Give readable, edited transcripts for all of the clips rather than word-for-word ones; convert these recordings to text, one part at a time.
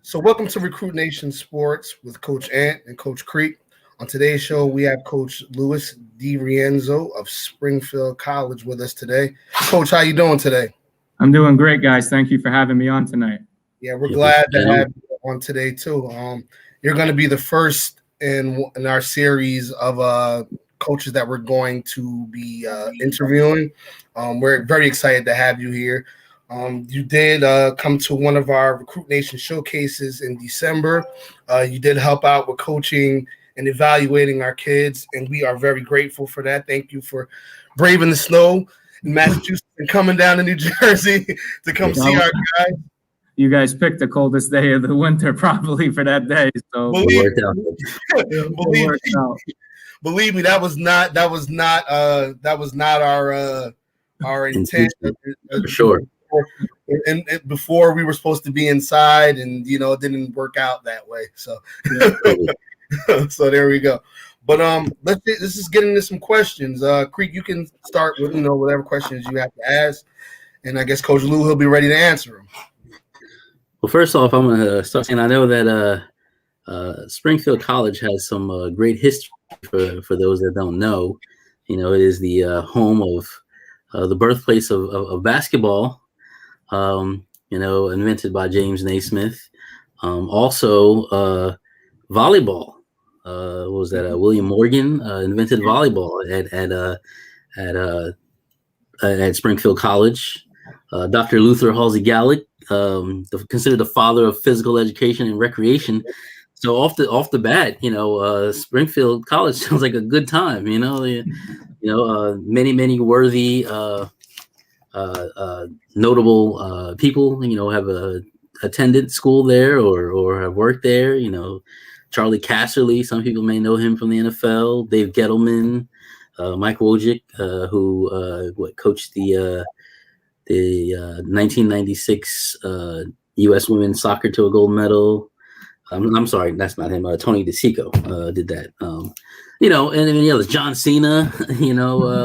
So, welcome to Recruit Nation Sports with Coach Ant and Coach Creek. On today's show, we have Coach Louis DiRienzo of Springfield College with us today. Coach, how you doing today? I'm doing great, guys. Thank you for having me on tonight. Yeah, we're glad to have you on today too. You're going to be the first in our series of coaches that we're going to be interviewing. We're very excited to have you here. You did come to one of our Recruit Nation showcases in December. You did help out with coaching and evaluating our kids, and we are very grateful for that. Thank you for braving the snow in Massachusetts and coming down to New Jersey to come see our guys. You guys picked the coldest day of the winter probably for that day. So believe me, that was not our intent. For sure. And before we were supposed to be inside, and it didn't work out that way. So, so there we go. But let's just get into some questions. Creek, you can start with whatever questions you have to ask, and I guess Coach Lou, he'll be ready to answer them. Well, first off, I'm gonna start saying I know that Springfield College has some great history for those that don't know. It is the home of the birthplace of basketball. Invented by James Naismith. Also, volleyball. What was that? William Morgan invented volleyball at Springfield College. Dr. Luther Halsey Gallick, considered the father of physical education and recreation. So off the bat, Springfield College sounds like a good time. Many worthy. Notable people, have attended school there or have worked there. Charlie Casserly, some people may know him from the NFL. Dave Gettleman, Mike Wojcik, who coached the 1996 U.S. women's soccer to a gold medal. I'm sorry, that's not him. Tony DeSico did that. And then John Cena,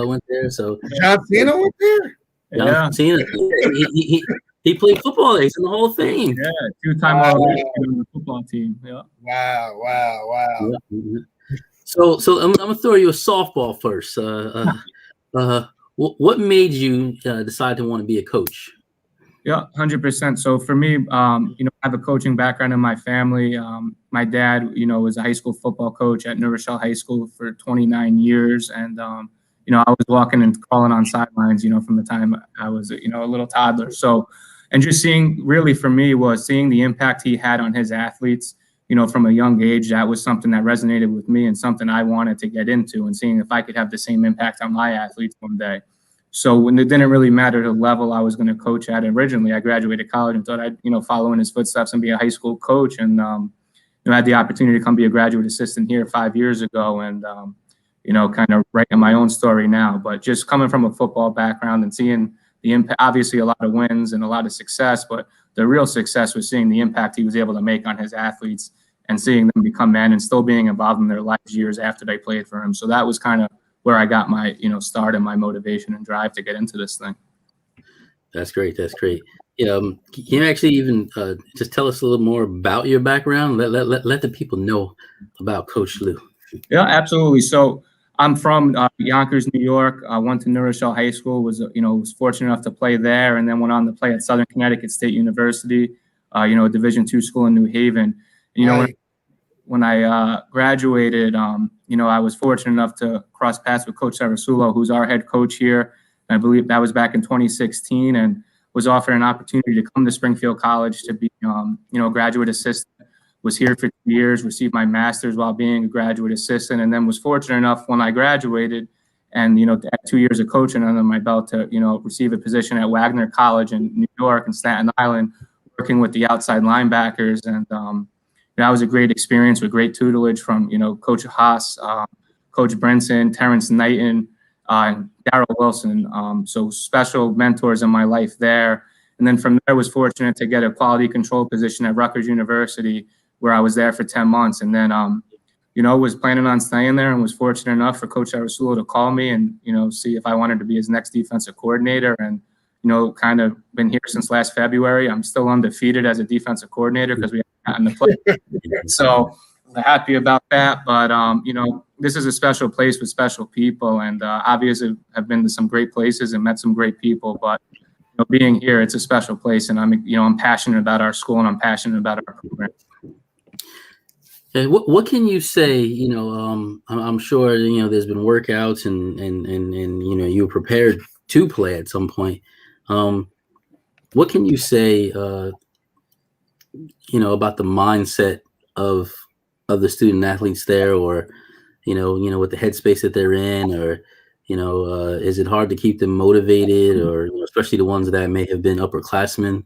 went there. So John Cena went there. Yeah, Cena. He played football. He's in the Hall of Fame. Yeah, two-time All-American on the football team. Yeah. Wow. Yeah. So I'm gonna throw you a softball first. What made you decide to want to be a coach? Yeah, 100%. So for me, I have a coaching background in my family. My dad, was a high school football coach at New Rochelle High School for 29 years, and I was walking and crawling on sidelines, from the time I was, a little toddler. So, and just really for me was seeing the impact he had on his athletes, from a young age. That was something that resonated with me and something I wanted to get into, and seeing if I could have the same impact on my athletes one day. So when it didn't really matter the level I was going to coach at originally, I graduated college and thought I'd, follow in his footsteps and be a high school coach. And, had the opportunity to come be a graduate assistant here 5 years ago, and, kind of writing my own story now. But just coming from a football background and seeing the impact, obviously a lot of wins and a lot of success, but the real success was seeing the impact he was able to make on his athletes and seeing them become men and still being involved in their lives years after they played for him. So that was kind of where I got my, start and my motivation and drive to get into this thing. That's great. Can you actually even just tell us a little more about your background? Let the people know about Coach Lou. Yeah, absolutely. So I'm from Yonkers, New York. I went to New Rochelle High School, was fortunate enough to play there, and then went on to play at Southern Connecticut State University, a Division II school in New Haven. When I graduated, I was fortunate enough to cross paths with Coach Sarasulo, who's our head coach here. And I believe that was back in 2016, and was offered an opportunity to come to Springfield College to be, a graduate assistant. Was here for 2 years, received my master's while being a graduate assistant, and then was fortunate enough when I graduated and, to add 2 years of coaching under my belt to, receive a position at Wagner College in New York and Staten Island, working with the outside linebackers. And that was a great experience with great tutelage from, Coach Haas, Coach Brinson, Terrence Knighton, and Darrell Wilson. So special mentors in my life there. And then from there, was fortunate to get a quality control position at Rutgers University, where I was there for 10 months. And then, was planning on staying there, and was fortunate enough for Coach Sarasulo to call me and, see if I wanted to be his next defensive coordinator. And, kind of been here since last February. I'm still undefeated as a defensive coordinator because we in the play. So we're happy about that. But, you know, this is a special place with special people, and obviously have been to some great places and met some great people. But you know, being here, it's a special place, and I'm passionate about our school and I'm passionate about our program. Okay, what can you say? You know, I'm sure you know there's been workouts and you know you were prepared to play at some point. What can you say? You know about the mindset of the student athletes there, or you know with the headspace that they're in, or you know, is it hard to keep them motivated, or you know, especially the ones that may have been upperclassmen?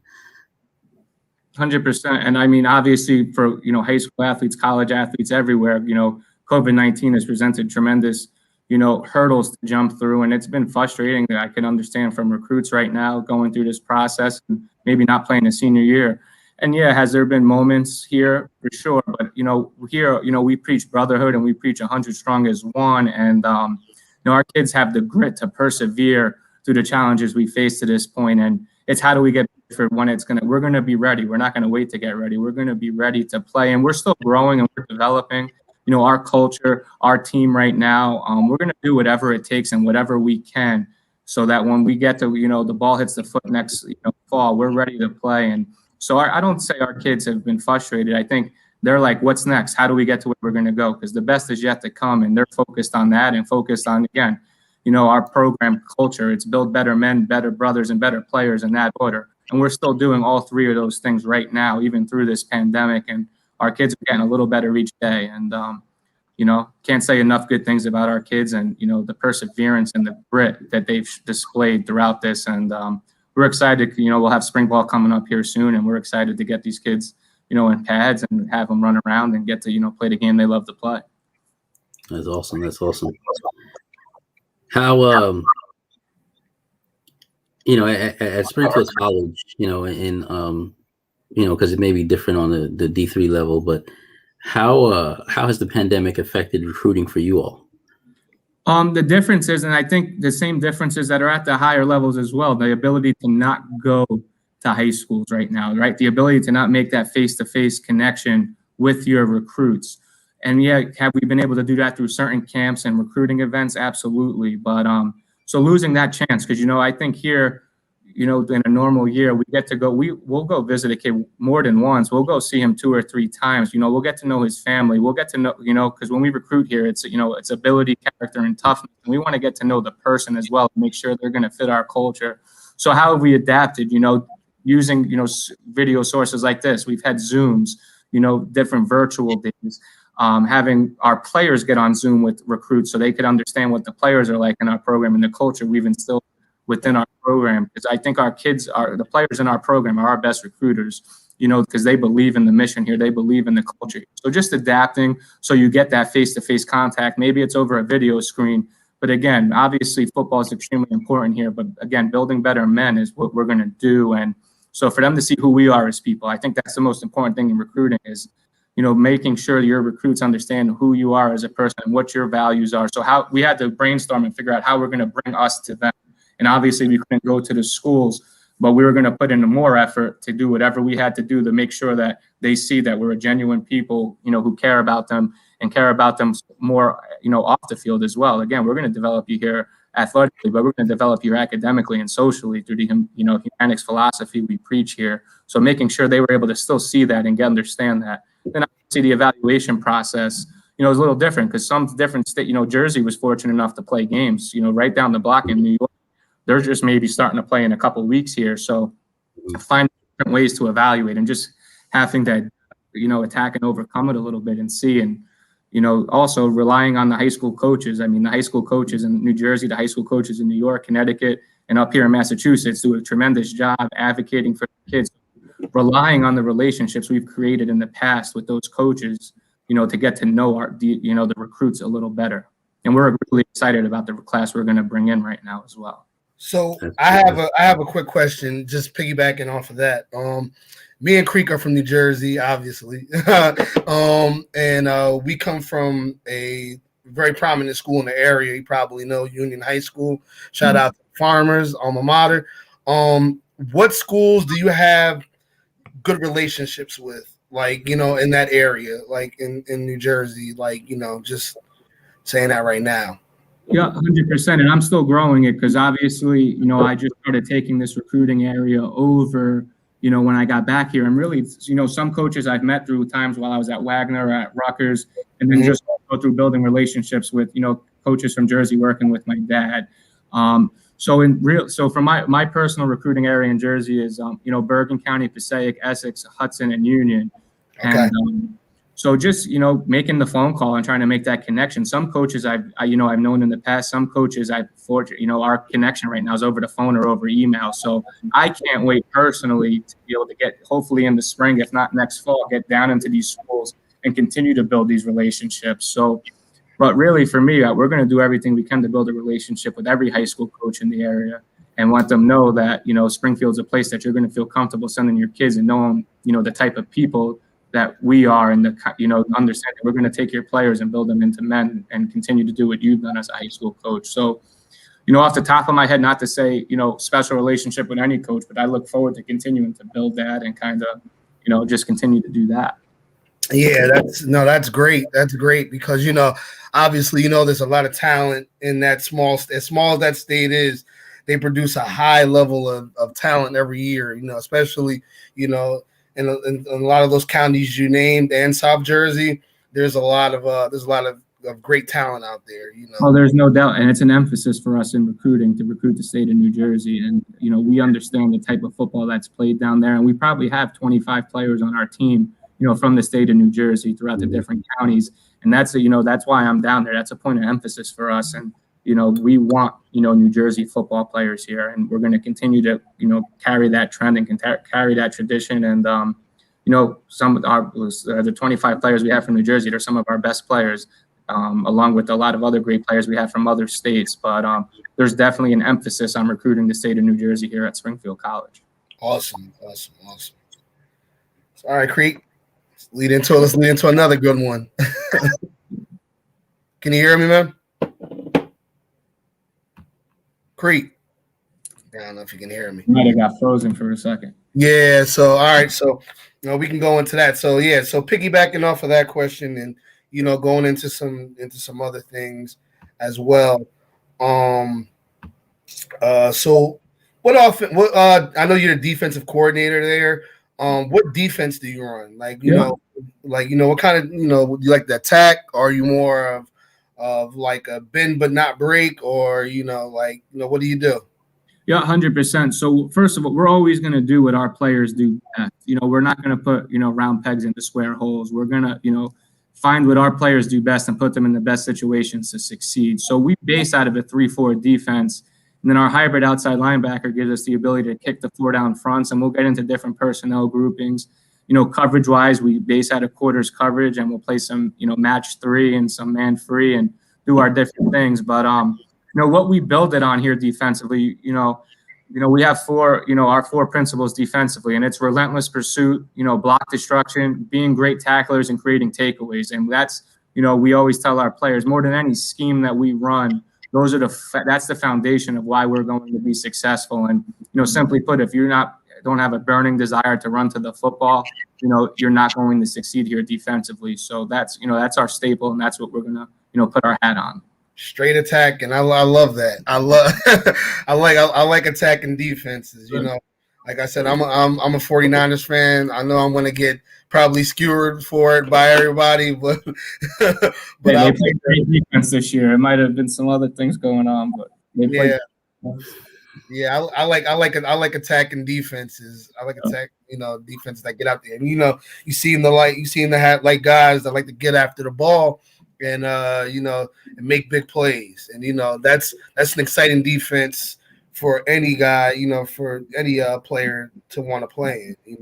100%. And I mean, obviously for, you know, high school athletes, college athletes everywhere, you know, COVID-19 has presented tremendous, you know, hurdles to jump through. And it's been frustrating that I can understand from recruits right now going through this process and maybe not playing a senior year. And yeah, has there been moments here? For sure. But, you know, here, you know, we preach brotherhood and we preach 100 strong as one. And, you know, our kids have the grit to persevere through the challenges we face to this point. And it's how do we get for when we're going to be ready. We're not going to wait to get ready. We're going to be ready to play, and we're still growing and we're developing, you know, our culture, our team right now. We're going to do whatever it takes and whatever we can so that when we get to, you know, the ball hits the foot next, you know, fall, we're ready to play. And so I don't say our kids have been frustrated. I think they're like, what's next? How do we get to where we're going to go? Because the best is yet to come, and they're focused on that and focused on, again, you know, our program culture. It's build better men, better brothers, and better players in that order. And we're still doing all three of those things right now, even through this pandemic. And our kids are getting a little better each day. And, you know, can't say enough good things about our kids and, you know, the perseverance and the grit that they've displayed throughout this. And we're excited, you know, we'll have spring ball coming up here soon. And we're excited to get these kids, you know, in pads and have them run around and get to, you know, play the game they love to play. That's awesome. That's awesome. How, you know, at Springfield College, you know, in you know, because it may be different on the D3 level, but how has the pandemic affected recruiting for you all? The differences, and I think the same differences that are at the higher levels as well, the ability to not go to high schools right now, right? The ability to not make that face-to-face connection with your recruits. And yeah, have we been able to do that through certain camps and recruiting events? Absolutely. But so losing that chance, because, you know, I think here, you know, in a normal year, we get to go, we'll go visit a kid more than once. We'll go see him 2 or 3 times. You know, we'll get to know his family. We'll get to know, you know, because when we recruit here, it's, you know, it's ability, character, and toughness. And we want to get to know the person as well, make sure they're going to fit our culture. So how have we adapted, you know, using, you know, video sources like this? We've had Zooms, you know, different virtual days. Having our players get on Zoom with recruits so they could understand what the players are like in our program and the culture we've instilled within our program. Because I think our kids the players in our program are our best recruiters, you know, because they believe in the mission here. They believe in the culture. So just adapting so you get that face-to-face contact. Maybe it's over a video screen. But again, obviously football is extremely important here. But again, building better men is what we're going to do. And so for them to see who we are as people, I think that's the most important thing in recruiting is, you know, making sure your recruits understand who you are as a person and what your values are. So how we had to brainstorm and figure out how we're going to bring us to them. And obviously we couldn't go to the schools, but we were going to put in more effort to do whatever we had to do to make sure that they see that we're a genuine people, you know, who care about them and care about them more, you know, off the field as well. Again, we're going to develop you here athletically, but we're going to develop you academically and socially through the, you know, humanics philosophy we preach here. So making sure they were able to still see that and understand that. Then obviously the evaluation process, you know, is a little different because some different state, you know, Jersey was fortunate enough to play games, you know, right down the block in New York. They're just maybe starting to play in a couple of weeks here. So find different ways to evaluate and just having that, you know, attack and overcome it a little bit and see. And, you know, also relying on the high school coaches. I mean, the high school coaches in New Jersey, the high school coaches in New York, Connecticut, and up here in Massachusetts do a tremendous job advocating for the kids, relying on the relationships we've created in the past with those coaches, you know, to get to know you know, the recruits a little better. And we're really excited about the class we're going to bring in right now as well. So I have a quick question, just piggybacking off of that. Me and Creek are from New Jersey, obviously, and we come from a very prominent school in the area. You probably know Union High School. Shout out to Farmers, alma mater. What schools do you have good relationships with like, in that area, like in New Jersey, like, just saying that right now. Yeah, 100%. And I'm still growing it because obviously, I just started taking this recruiting area over, when I got back here. And really, some coaches I've met through times while I was at Wagner or at Rutgers, and then just go through building relationships with, coaches from Jersey working with my dad. So from my personal recruiting area in Jersey is, Bergen County, Passaic, Essex, Hudson, and Union. Okay. And so just, making the phone call and trying to make that connection. Some coaches I've known in the past, some coaches I've forged, our connection right now is over the phone or over email. So I can't wait personally to be able to get, hopefully in the spring, if not next fall, get down into these schools and continue to build these relationships. So, but really for me, we're going to do everything we can to build a relationship with every high school coach in the area and let them know that, Springfield's a place that you're going to feel comfortable sending your kids and knowing, the type of people that we are, and understand that we're going to take your players and build them into men and continue to do what you've done as a high school coach. So, off the top of my head, not to say, special relationship with any coach, but I look forward to continuing to build that and kind of, just continue to do that. Yeah, that's great. That's great because, obviously, there's a lot of talent in that as small as that state is, they produce a high level of talent every year, especially, in a lot of those counties you named and South Jersey, there's a lot of great talent out there. Oh, there's no doubt, and it's an emphasis for us in recruiting to recruit the state of New Jersey, and we understand the type of football that's played down there, and we probably have 25 players on our team, from the state of New Jersey throughout the different counties, and that's why I'm down there. That's a point of emphasis for us, and we want New Jersey football players here, and we're going to continue to carry that trend and carry that tradition. And some of the 25 players we have from New Jersey, they're some of our best players, along with a lot of other great players we have from other states. But there's definitely an emphasis on recruiting the state of New Jersey here at Springfield College. Awesome. All right, Creek. Let's lead into another good one. Can you hear me, man? Creek. I don't know if you can hear me. Might have got frozen for a second. Yeah. So all right. So we can go into that. So yeah. So piggybacking off of that question and going into some other things as well. So I know you're the defensive coordinator there. What defense do you run? What kind of do you like the attack? Or are you more of like a bend but not break, or what do you do? Yeah, 100%. So first of all, we're always going to do what our players do best. We're not going to put round pegs into square holes. We're going to find what our players do best and put them in the best situations to succeed. So we base out of a 3-4 defense, and then our hybrid outside linebacker gives us the ability to kick the 4 down fronts, and we'll get into different personnel groupings. Coverage wise, we base out of quarters coverage, and we'll play some match 3 and some man free and do our different things. But what we build it on here defensively, we have our 4 principles defensively, and it's relentless pursuit, block destruction, being great tacklers, and creating takeaways. And that's, we always tell our players, more than any scheme that we run, that's the foundation of why we're going to be successful. And, simply put, if you don't have a burning desire to run to the football, you're not going to succeed here defensively. So that's our staple, and that's what we're going to, put our hat on. Straight attack, and I love that. I like attacking defenses. Like I said, I'm a 49ers fan. I know I'm going to get probably skewered for it by everybody, but they played great defense this year. It might have been some other things going on, but they played. Yeah, I like attacking defenses. I like defenses that get out there. And, you seem to have like guys that like to get after the ball and and make big plays. And that's an exciting defense for any guy, for any player to want to play in.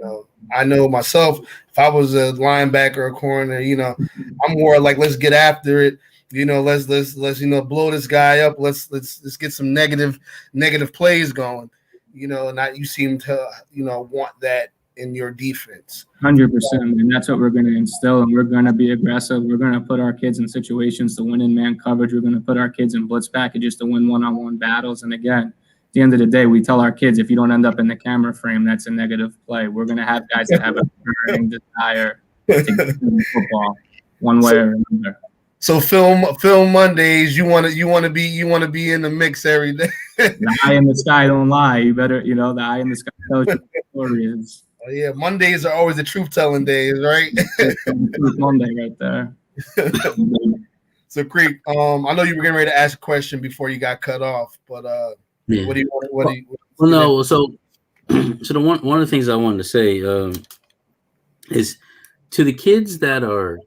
I know myself, if I was a linebacker or corner, I'm more like, let's get after it. Let's blow this guy up. Let's get some negative plays going. And you seem to want that in your defense. 100%, and that's what we're going to instill. And we're going to be aggressive. We're going to put our kids in situations to win in man coverage. We're going to put our kids in blitz packages to win one-on-one battles. And again, the end of the day, we tell our kids, if you don't end up in the camera frame, that's a negative play. We're going to have guys that have a burning desire to get into football one way or another. So film Mondays, you want to be in the mix every day. The eye in the sky don't lie. You better, the eye in the sky tells you what the story is. Oh, yeah, Mondays are always the truth telling days, right? Truth Monday right there. So Creek, I know you were getting ready to ask a question before you got cut off, but yeah. what do you well, no, so one of the things I wanted to say is to the kids that are,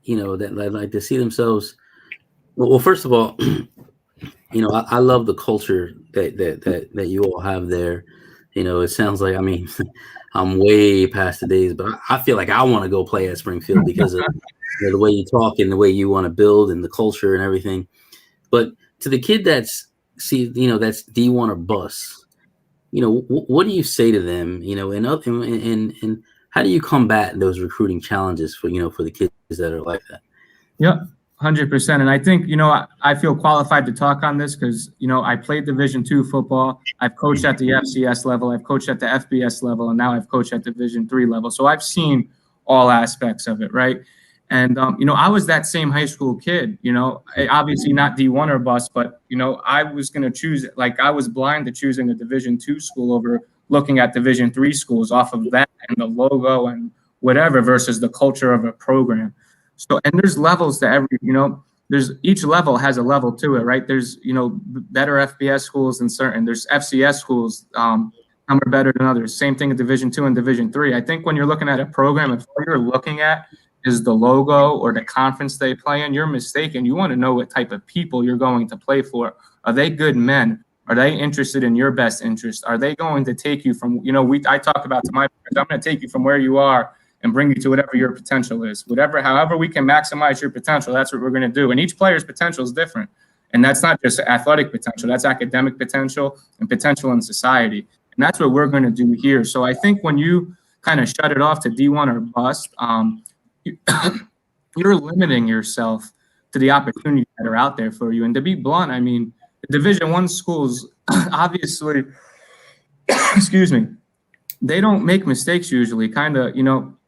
that like to see themselves. Well, first of all, I love the culture that you all have there. It sounds like, I'm way past the days, but I feel like I want to go play at Springfield because of the way you talk and the way you want to build and the culture and everything. But to the kid that's D1 or bust, what do you say to them, and how do you combat those recruiting challenges for the kids that are like that? Yep. 100%. And I think, I feel qualified to talk on this because, I played Division II football. I've coached at the FCS level. I've coached at the FBS level. And now I've coached at Division III level. So I've seen all aspects of it. Right. And, I was that same high school kid, obviously not D1 or bust, but, I was going to choose, like I was blind to choosing a Division II school over looking at Division III schools off of that and the logo and whatever versus the culture of a program. So, and there's levels to every, there's each level has a level to it, right? There's, better FBS schools than certain. There's FCS schools, some are better than others. Same thing in Division II and Division III. I think when you're looking at a program, if all you're looking at is the logo or the conference they play in, you're mistaken. You want to know what type of people you're going to play for. Are they good men? Are they interested in your best interest? Are they going to take you from, I talk about to my friends, I'm going to take you from where you are and bring you to whatever your potential is. However we can maximize your potential, that's what we're going to do. And each player's potential is different. And that's not just athletic potential, that's academic potential and potential in society. And that's what we're going to do here. So I think when you kind of shut it off to D1 or bust, you're limiting yourself to the opportunities that are out there for you. And to be blunt, the Division I schools, obviously, excuse me, they don't make mistakes usually.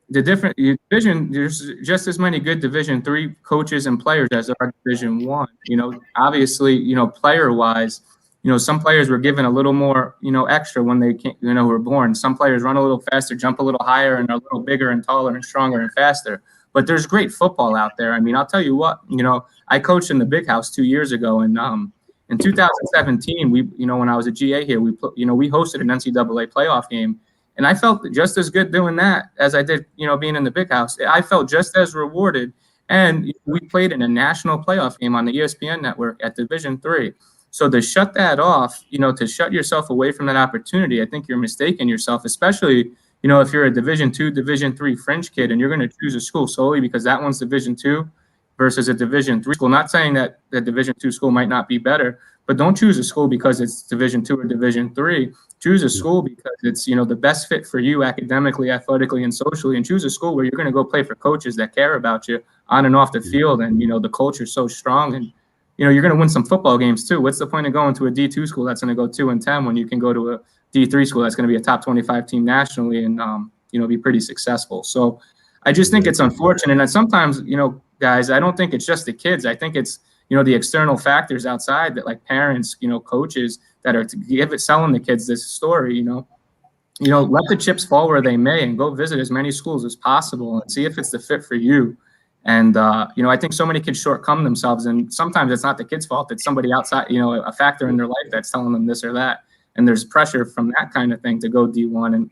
The different division, there's just as many good Division III coaches and players as there are Division I. Obviously, player wise, some players were given a little more, extra when they came, were born. Some players run a little faster, jump a little higher, and are a little bigger and taller and stronger and faster. But there's great football out there. I'll tell you what, I coached in the Big House 2 years ago, and in 2017, when I was a GA here, we hosted an NCAA playoff game. And I felt just as good doing that as I did, being in the Big House. I felt just as rewarded. And we played in a national playoff game on the ESPN network at Division III. So to shut that off, to shut yourself away from that opportunity, I think you're mistaking yourself, especially, if you're a Division II, Division III fringe kid and you're going to choose a school solely because that one's Division II versus a Division III school. Not saying that the Division II school might not be better, but don't choose a school because it's Division II or Division III. Choose a school because it's, the best fit for you academically, athletically, and socially. And choose a school where you're going to go play for coaches that care about you on and off the field. And, the culture's so strong. And, you're going to win some football games too. What's the point of going to a D2 school that's going to go 2-10 when you can go to a D3 school that's going to be a top 25 team nationally and, be pretty successful. So I just think it's unfortunate. And sometimes, guys, I don't think it's just the kids. I think it's, the external factors outside that, like parents, coaches that are selling the kids this story, let the chips fall where they may and go visit as many schools as possible and see if it's the fit for you. And, I think so many kids shortcome themselves, and sometimes it's not the kid's fault. It's somebody outside, a factor in their life that's telling them this or that. And there's pressure from that kind of thing to go D1. And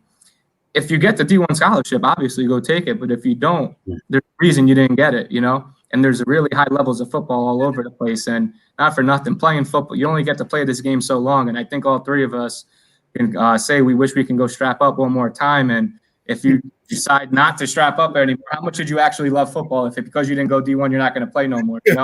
if you get the D1 scholarship, obviously go take it. But if you don't, there's a reason you didn't get it, and there's really high levels of football all over the place. And not for nothing, playing football, you only get to play this game so long. And I think all three of us can say we wish we can go strap up one more time. And if you decide not to strap up anymore, how much did you actually love football? If because you didn't go D1, you're not going to play no more. We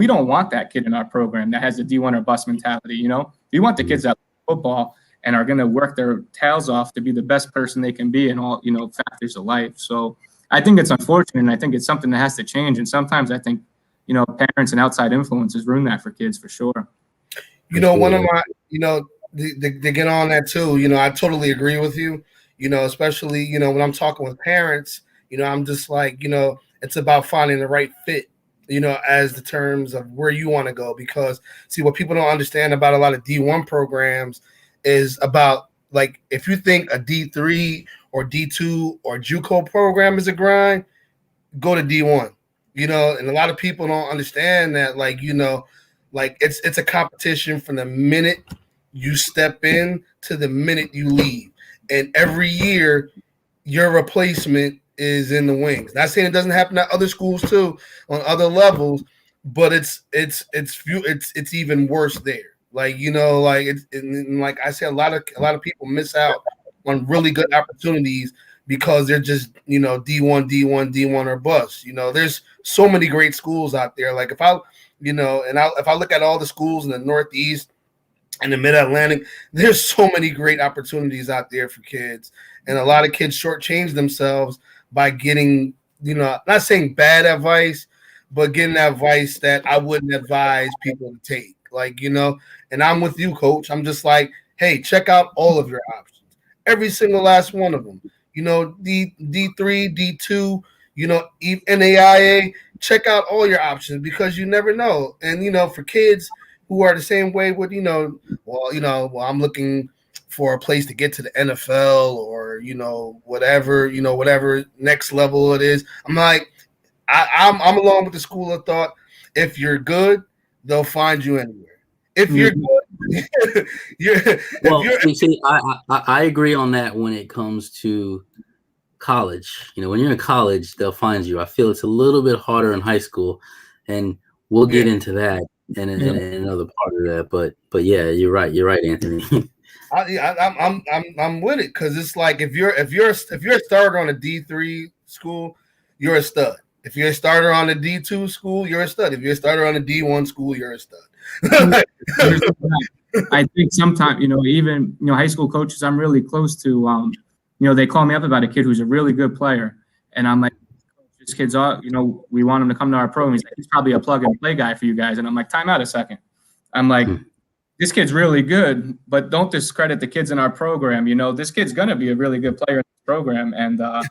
don't want that kid in our program that has the D1 or bust mentality. We want the kids that love football and are going to work their tails off to be the best person they can be in all, factors of life. So I think it's unfortunate, and I think it's something that has to change. And sometimes I think, parents and outside influences ruin that for kids for sure. One of my, to get on that too, I totally agree with you, especially, when I'm talking with parents, I'm just like, it's about finding the right fit, as the terms of where you want to go. Because see, what people don't understand about a lot of D1 programs is about, like, if you think a D3 or D2 or JUCO program is a grind, go to D1, and a lot of people don't understand that, like, like it's a competition from the minute you step in to the minute you leave. And every year your replacement is in the wings. Not saying it doesn't happen at other schools too, on other levels, but it's even worse there. Like, like and like I said, a lot of people miss out on really good opportunities because they're just, D1 or bust. There's so many great schools out there. Like, if I look at all the schools in the Northeast and the Mid-Atlantic, there's so many great opportunities out there for kids. And a lot of kids shortchange themselves by getting, not saying bad advice, but getting advice that I wouldn't advise people to take. Like, and I'm with you, coach. I'm just like, hey, check out all of your options. Every single last one of them. D3, D2, NAIA, check out all your options, because you never know. And, for kids who are the same way with, I'm looking for a place to get to the NFL or, whatever next level it is. I'm like, I'm along with the school of thought. If you're good, they'll find you anywhere. If you're good, you see, I agree on that when it comes to college. When you're in college, they'll find you. I feel it's a little bit harder in high school, and we'll get into that and another part of that. But yeah, you're right, Anthony. I'm with it, because it's like, if you're a starter on a D3 school, you're a stud. If you're a starter on a D2 school, you're a stud. If you're a starter on a D1 school, you're a stud. I think sometimes, even, high school coaches I'm really close to, they call me up about a kid who's a really good player. And I'm like, this kid's all, we want him to come to our program. He's like, he's probably a plug and play guy for you guys. And I'm like, time out a second. I'm like, this kid's really good, but don't discredit the kids in our program. This kid's going to be a really good player in this program. And the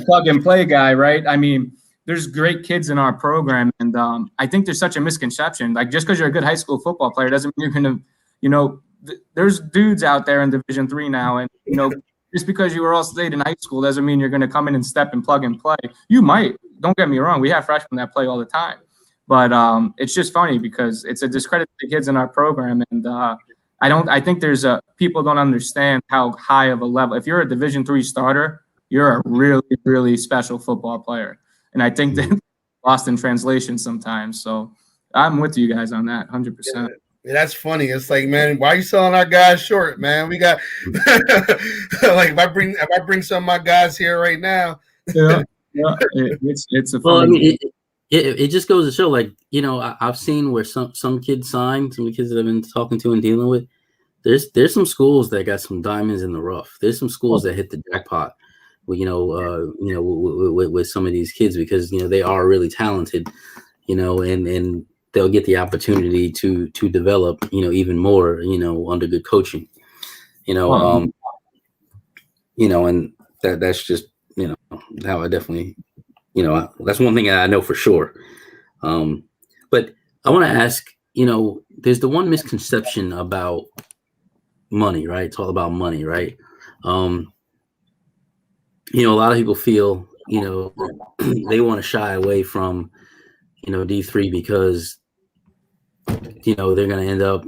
plug and play guy, right? I mean, there's great kids in our program. And I think there's such a misconception. Like, just because you're a good high school football player doesn't mean you're going to, there's dudes out there in Division III now. And, just because you were all state in high school doesn't mean you're going to come in and step and plug and play. You might. Don't get me wrong. We have freshmen that play all the time. But it's just funny because it's a discredit to the kids in our program. And I think there's people don't understand how high of a level. If you're a Division III starter, you're a really, really special football player. And I think that lost in translation sometimes. So I'm with you guys on that 100%. Yeah, that's funny. It's like, man, why are you selling our guys short, man? We got like, if I bring some of my guys here right now. It's a funny. It just goes to show, like, I've seen where some kids sign, some of the kids that I've been talking to and dealing with. There's some schools that got some diamonds in the rough. There's some schools that hit the jackpot, with some of these kids, because they are really talented, and they'll get the opportunity to develop, even more, under good coaching, and that's just, how I definitely, that's one thing I know for sure. But I want to ask, there's the one misconception about money, right? It's all about money, right? A lot of people feel, they want to shy away from, D3 because, they're going to end up,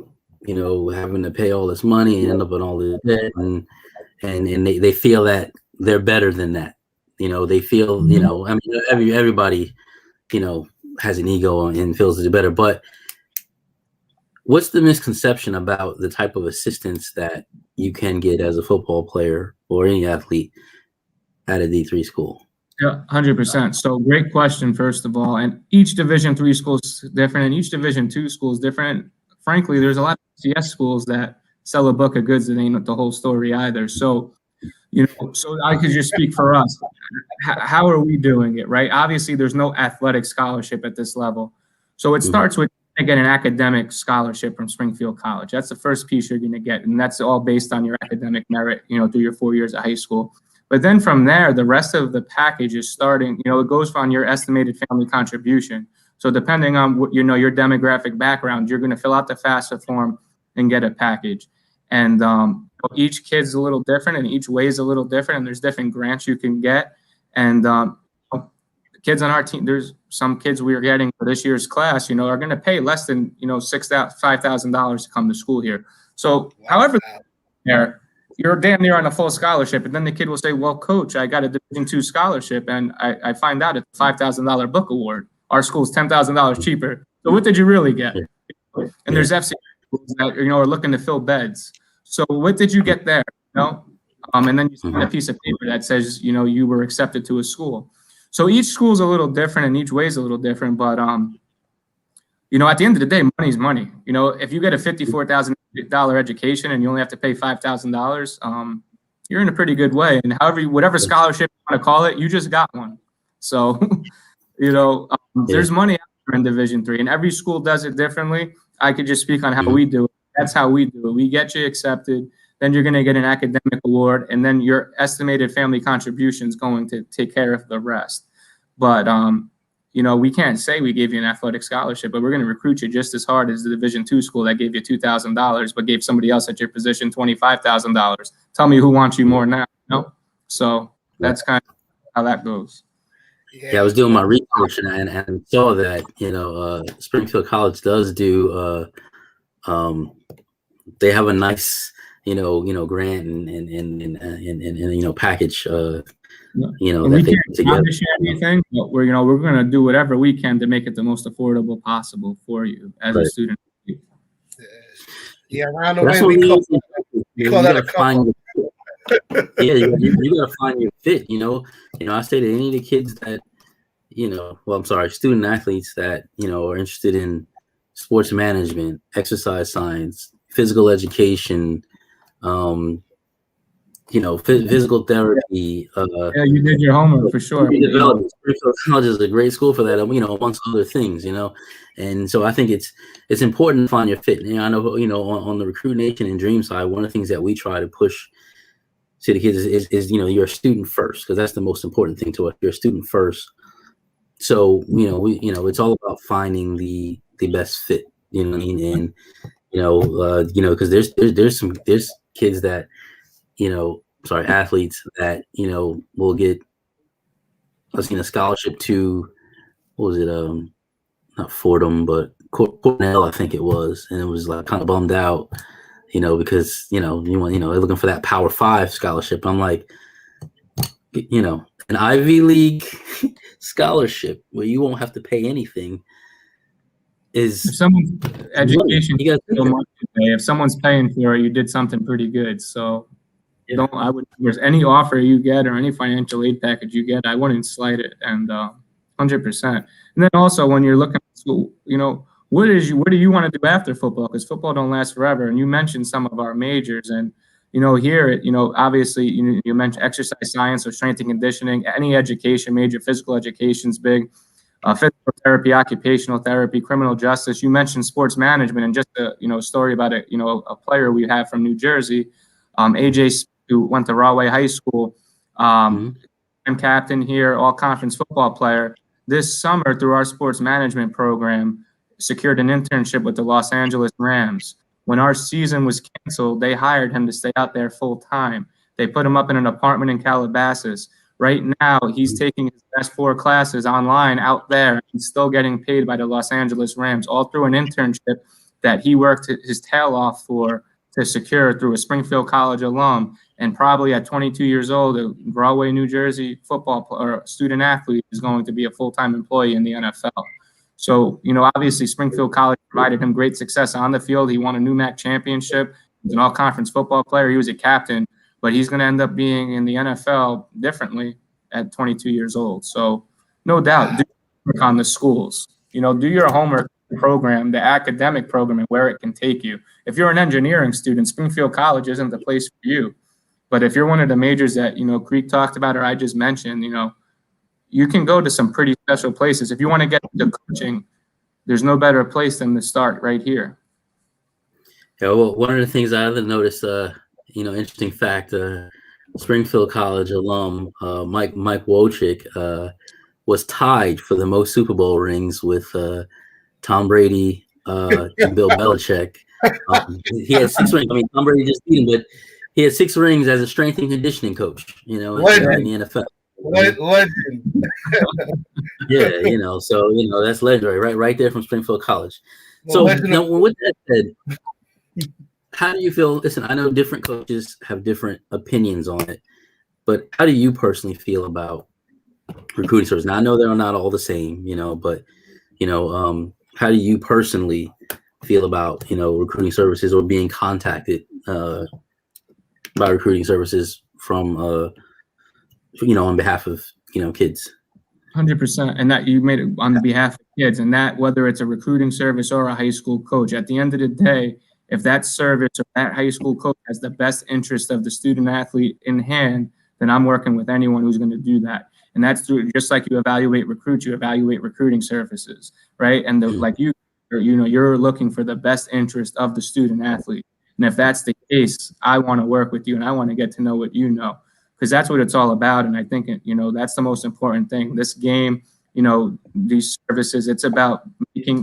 having to pay all this money and end up in all this debt, and they feel that they're better than that. They feel, I mean, everybody, has an ego and feels they're better. But what's the misconception about the type of assistance that you can get as a football player or any athlete at a D3 school? Yeah, 100%. So great question, first of all. And each Division III school is different, and each Division II school is different. Frankly, there's a lot of CS schools that sell a book of goods that ain't the whole story either. So, so I could just speak for us. How are we doing it, right? Obviously, there's no athletic scholarship at this level. So it starts with to get an academic scholarship from Springfield College. That's the first piece you're going to get, and that's all based on your academic merit, through your 4 years of high school. But then from there, the rest of the package is starting, it goes on your estimated family contribution. So depending on what, your demographic background, you're going to fill out the FAFSA form and get a package. And each kid's a little different, and each way is a little different, and there's different grants you can get. And kids on our team, there's some kids we are getting for this year's class, are going to pay less than, $5,000 to come to school here. So however, you're damn near on a full scholarship. And then the kid will say, well, coach, I got a Division II scholarship, and I find out it's a $5,000 book award. Our school's $10,000 cheaper. So what did you really get? And there's FC schools that, are looking to fill beds. So what did you get there? And then you sign a piece of paper that says, you were accepted to a school. So each school's a little different, and each way is a little different. But, at the end of the day, money's money. If you get a $54,000 education and you only have to pay $5,000, you're in a pretty good way. And whatever scholarship you want to call it, you just got one. So, there's money out there in Division III, and every school does it differently. I could just speak on how we do it. That's how we do it. We get you accepted, then you're going to get an academic award, and then your estimated family contribution is going to take care of the rest. But, we can't say we gave you an athletic scholarship, but we're going to recruit you just as hard as the Division II school that gave you $2,000, but gave somebody else at your position $25,000. Tell me who wants you more now, So that's kind of how that goes. Yeah, I was doing my research and saw that, Springfield College does do, they have a nice, grant and package, and that we they can't put together. promise you anything, but we're going to do whatever we can to make it the most affordable possible for you as a student. Yeah, around the That's way what we call that a couple. You gotta find your fit. I say to any of the kids that, student athletes that are interested in sports management, exercise science, physical education, physical therapy. You did your homework for sure. Springfield College is a great school for that, amongst other things, and so I think it's important to find your fit. I know, on the Recruit Nation and Dream side, one of the things that we try to push to the kids is you're a student first, because that's the most important thing to us. You're a student first. So, it's all about finding the best fit, and, because there's kids that, athletes that, will get, a scholarship to, what was it? Not Fordham, but Cornell, I think it was. And it was like kind of bummed out, because, they're looking for that Power 5 scholarship. I'm like, an Ivy League scholarship where you won't have to pay anything is if someone's education. If someone's paying for it, you did something pretty good. So there's any offer you get or any financial aid package you get, I wouldn't slight it, and 100%. And then also when you're looking at school, what do you want to do after football? Because football don't last forever. And you mentioned some of our majors, and here, obviously, you mentioned exercise science or strength and conditioning. Any education major, physical education's big. Physical therapy, occupational therapy, criminal justice. You mentioned sports management, and just a story about a player we have from New Jersey, AJ, who went to Rahway High School. I'm captain here, all conference football player. This summer, through our sports management program, secured an internship with the Los Angeles Rams. When our season was canceled, they hired him to stay out there full time. They put him up in an apartment in Calabasas. Right now, he's taking his best 4 classes online out there and still getting paid by the Los Angeles Rams, all through an internship that he worked his tail off to secure through a Springfield College alum. And probably at 22 years old, a Broadway, New Jersey football or student athlete is going to be a full-time employee in the NFL. So, obviously Springfield College provided him great success on the field. He won a NUMAC championship. He's an all-conference football player. He was a captain. But he's going to end up being in the NFL differently at 22 years old. So no doubt, do your homework on the schools. Do your homework program, the academic program, and where it can take you. If you're an engineering student, Springfield College isn't the place for you. But if you're one of the majors that, Creek talked about or I just mentioned, you can go to some pretty special places. If you want to get into coaching, there's no better place than to start right here. Yeah, well, one of the things I noticed, interesting fact, Springfield College alum Mike Wojcik was tied for the most Super Bowl rings with Tom Brady and Bill Belichick. He had 6 rings. I mean, Tom Brady just beat him, but he had 6 rings as a strength and conditioning coach, in the NFL. Legend. Yeah, so that's legendary, right there from Springfield College. So now, with that said, how do you feel? Listen, I know different coaches have different opinions on it, but how do you personally feel about recruiting service? Now, I know they're not all the same, but how do you personally feel about recruiting services or being contacted by recruiting services from on behalf of kids? 100%. And that you made it on behalf of kids, and that whether it's a recruiting service or a high school coach, at the end of the day, if that service or that high school coach has the best interest of the student athlete in hand, then I'm working with anyone who's going to do that. And that's through, just like you evaluate recruits, you evaluate recruiting services, right? And like you're looking for the best interest of the student athlete. And if that's the case, I want to work with you and I want to get to know what you know, because that's what it's all about. And I think, that's the most important thing. This game, these services, it's about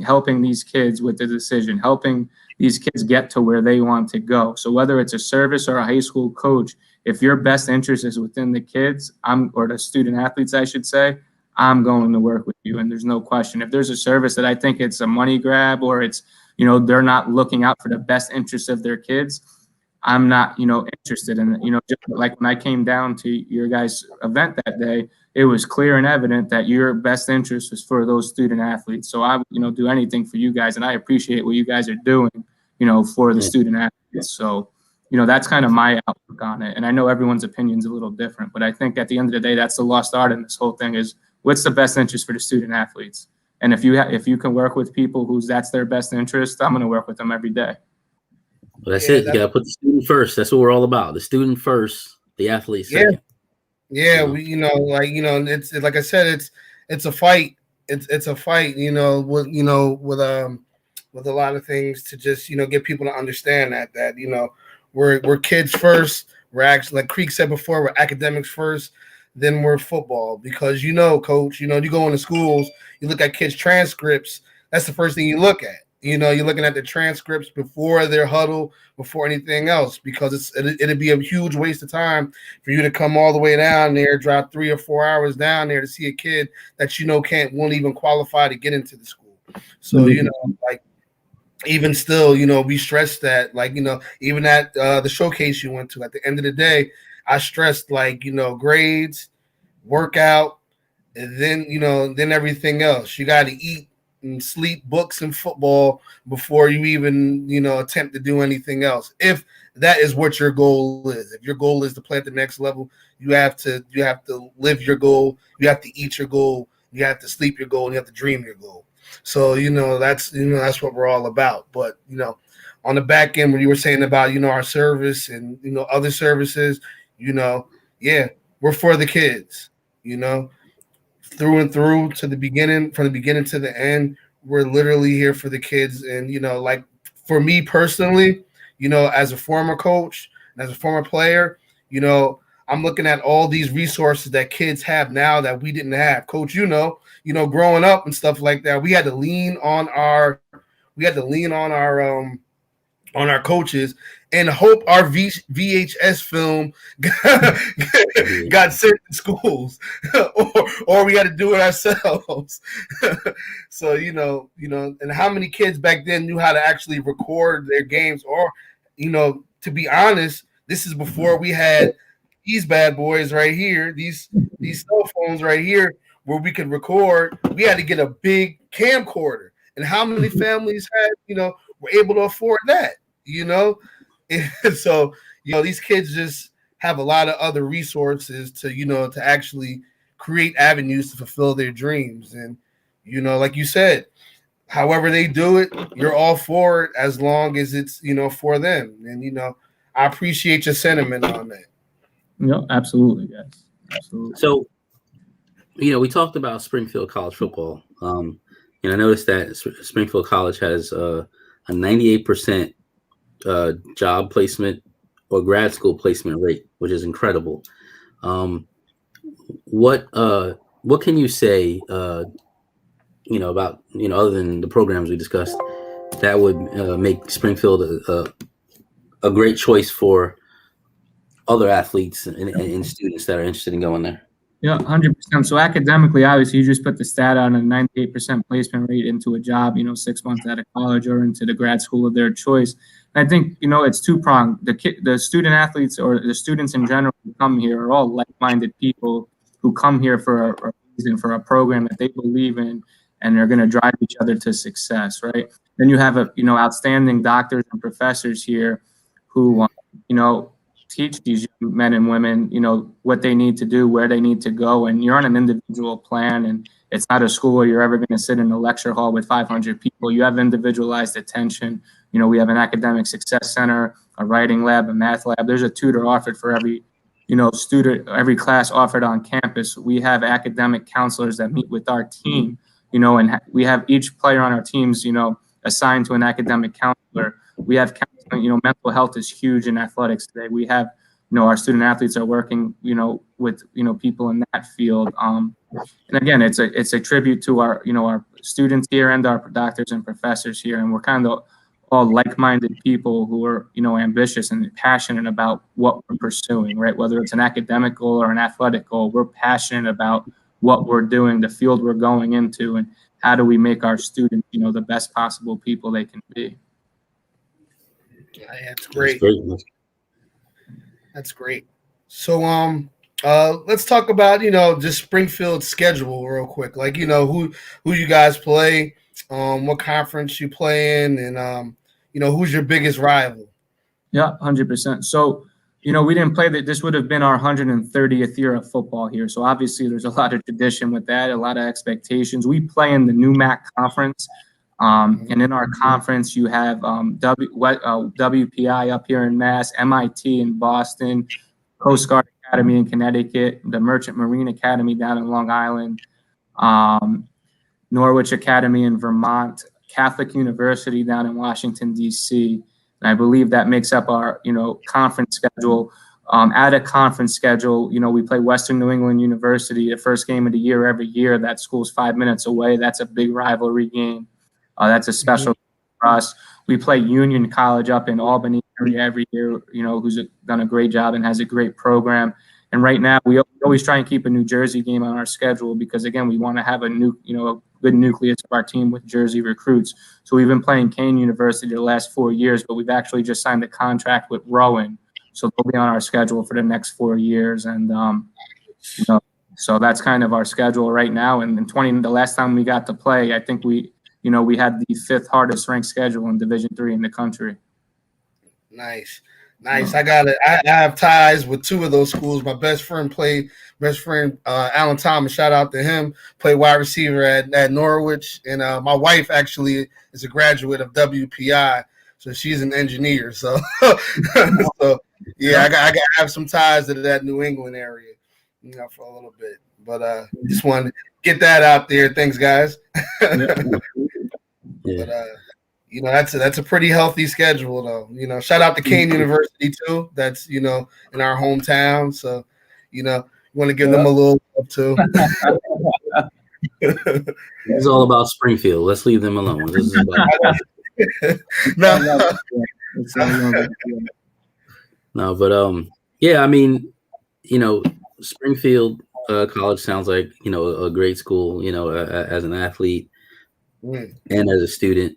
helping these kids with the decision, helping these kids get to where they want to go. So whether it's a service or a high school coach, if your best interest is within the kids, or the student athletes, I should say, I'm going to work with you. And there's no question. If there's a service that I think it's a money grab, or it's, they're not looking out for the best interests of their kids, I'm not, interested in it. Just like when I came down to your guys' event that day, it was clear and evident that your best interest was for those student athletes. So I, do anything for you guys, and I appreciate what you guys are doing, for the student athletes. So, that's kind of my outlook on it. And I know everyone's opinion's a little different, but I think at the end of the day, that's the lost art in this whole thing is what's the best interest for the student athletes. And if you can work with people that's their best interest, I'm going to work with them every day. Well, that's it. You got to put the student first. That's what we're all about. The student first, the athlete second. Yeah. We, it's like I said, it's a fight. It's a fight, with a lot of things to just, get people to understand that, we're kids first. We're actually, like Creek said before, we're academics first, then we're football. Because, coach, you go into schools, you look at kids' transcripts. That's the first thing you look at. You're looking at the transcripts before their huddle, before anything else, because it'd be a huge waste of time for you to come all the way down there, drive 3 or 4 hours down there to see a kid that won't even qualify to get into the school. So even still, we stress that, even at the showcase you went to, at the end of the day, I stressed grades, workout, and then everything else. You got to eat and sleep, books, and football before you even attempt to do anything else. If that is what your goal is, if your goal is to play at the next level, you have to live your goal, you have to eat your goal, you have to sleep your goal, and you have to dream your goal. So that's what we're all about. But on the back end, when you were saying about our service and other services, we're for the kids, through and through, to the beginning, from the beginning to the end. We're literally here for the kids. And like for me personally, as a former coach and as a former player, I'm looking at all these resources that kids have now that we didn't have. Coach, growing up and stuff like that, we had to lean on our coaches and hope our VHS film got sent to schools, or we had to do it ourselves. So and how many kids back then knew how to actually record their games? Or to be honest, this is before we had these bad boys right here, these cell phones right here, where we could record. We had to get a big camcorder, and how many families were able to afford that? So these kids just have a lot of other resources to actually create avenues to fulfill their dreams. And like you said, however they do it, you're all for it, as long as it's for them. And I appreciate your sentiment on that. Absolutely, yes, absolutely. So we talked about Springfield College football. I noticed that Springfield College has a 98% job placement or grad school placement rate, which is incredible. Um, what can you say, about, other than the programs we discussed, that would make Springfield a great choice for other athletes and students that are interested in going there? Yeah, 100%. So academically, obviously, you just put the stat on a 98% placement rate into a job, 6 months out of college or into the grad school of their choice. And I think, it's two-pronged. The student athletes or the students in general who come here are all like-minded people who come here for a reason, for a program that they believe in, and they're going to drive each other to success, right? Then you have, outstanding doctors and professors here who, teach these young men and women, what they need to do, where they need to go. And you're on an individual plan, and it's not a school where you're ever going to sit in a lecture hall with 500 people. You have individualized attention. We have an academic success center, a writing lab, a math lab. There's a tutor offered for every, student, every class offered on campus. We have academic counselors that meet with our team, and we have each player on our teams, assigned to an academic counselor. We have counseling, mental health is huge in athletics today. We have, our student athletes are working, with, people in that field. And again, it's a tribute to our, our students here and our doctors and professors here. And we're kind of all like-minded people who are, ambitious and passionate about what we're pursuing, right? Whether it's an academic goal or an athletic goal, we're passionate about what we're doing, the field we're going into, and how do we make our students, the best possible people they can be. That's great. That's great. So let's talk about just Springfield's schedule real quick. Like who you guys play, what conference you play in, and who's your biggest rival? Yeah, 100%. So we didn't play that. This would have been our 130th year of football here. So obviously there's a lot of tradition with that, a lot of expectations. We play in the NUMAC conference. And in our conference, you have WPI up here in Mass, MIT in Boston, Coast Guard Academy in Connecticut, the Merchant Marine Academy down in Long Island, Norwich Academy in Vermont, Catholic University down in Washington, D.C. And I believe that makes up our, conference schedule. At a conference schedule, we play Western New England University, the first game of the year every year. That school's 5 minutes away. That's a big rivalry game. That's a special for us. We play Union College up in Albany area every year, who's done a great job and has a great program. And right now, we always try and keep a New Jersey game on our schedule because, again, we want to have a good nucleus of our team with Jersey recruits. So we've been playing Kane University the last 4 years, but we've actually just signed a contract with Rowan. So they'll be on our schedule for the next 4 years. And, so that's kind of our schedule right now. And the last time we got to play, I think we had the 5th hardest ranked schedule in Division III in the country. Nice. I have ties with 2 of those schools. My best friend, Alan Thomas, shout out to him, played wide receiver at Norwich. And my wife actually is a graduate of WPI, so she's an engineer. So, yeah, I have some ties to that New England area, for a little bit. But just wanted to get that out there. Thanks, guys. Yeah. But that's a pretty healthy schedule, though. Shout out to Kane University too. That's in our hometown. So, you want to give them a little love too. It's all about Springfield. Let's leave them alone. This is about no, but yeah, I mean, Springfield College sounds like a great school. As an athlete and as a student.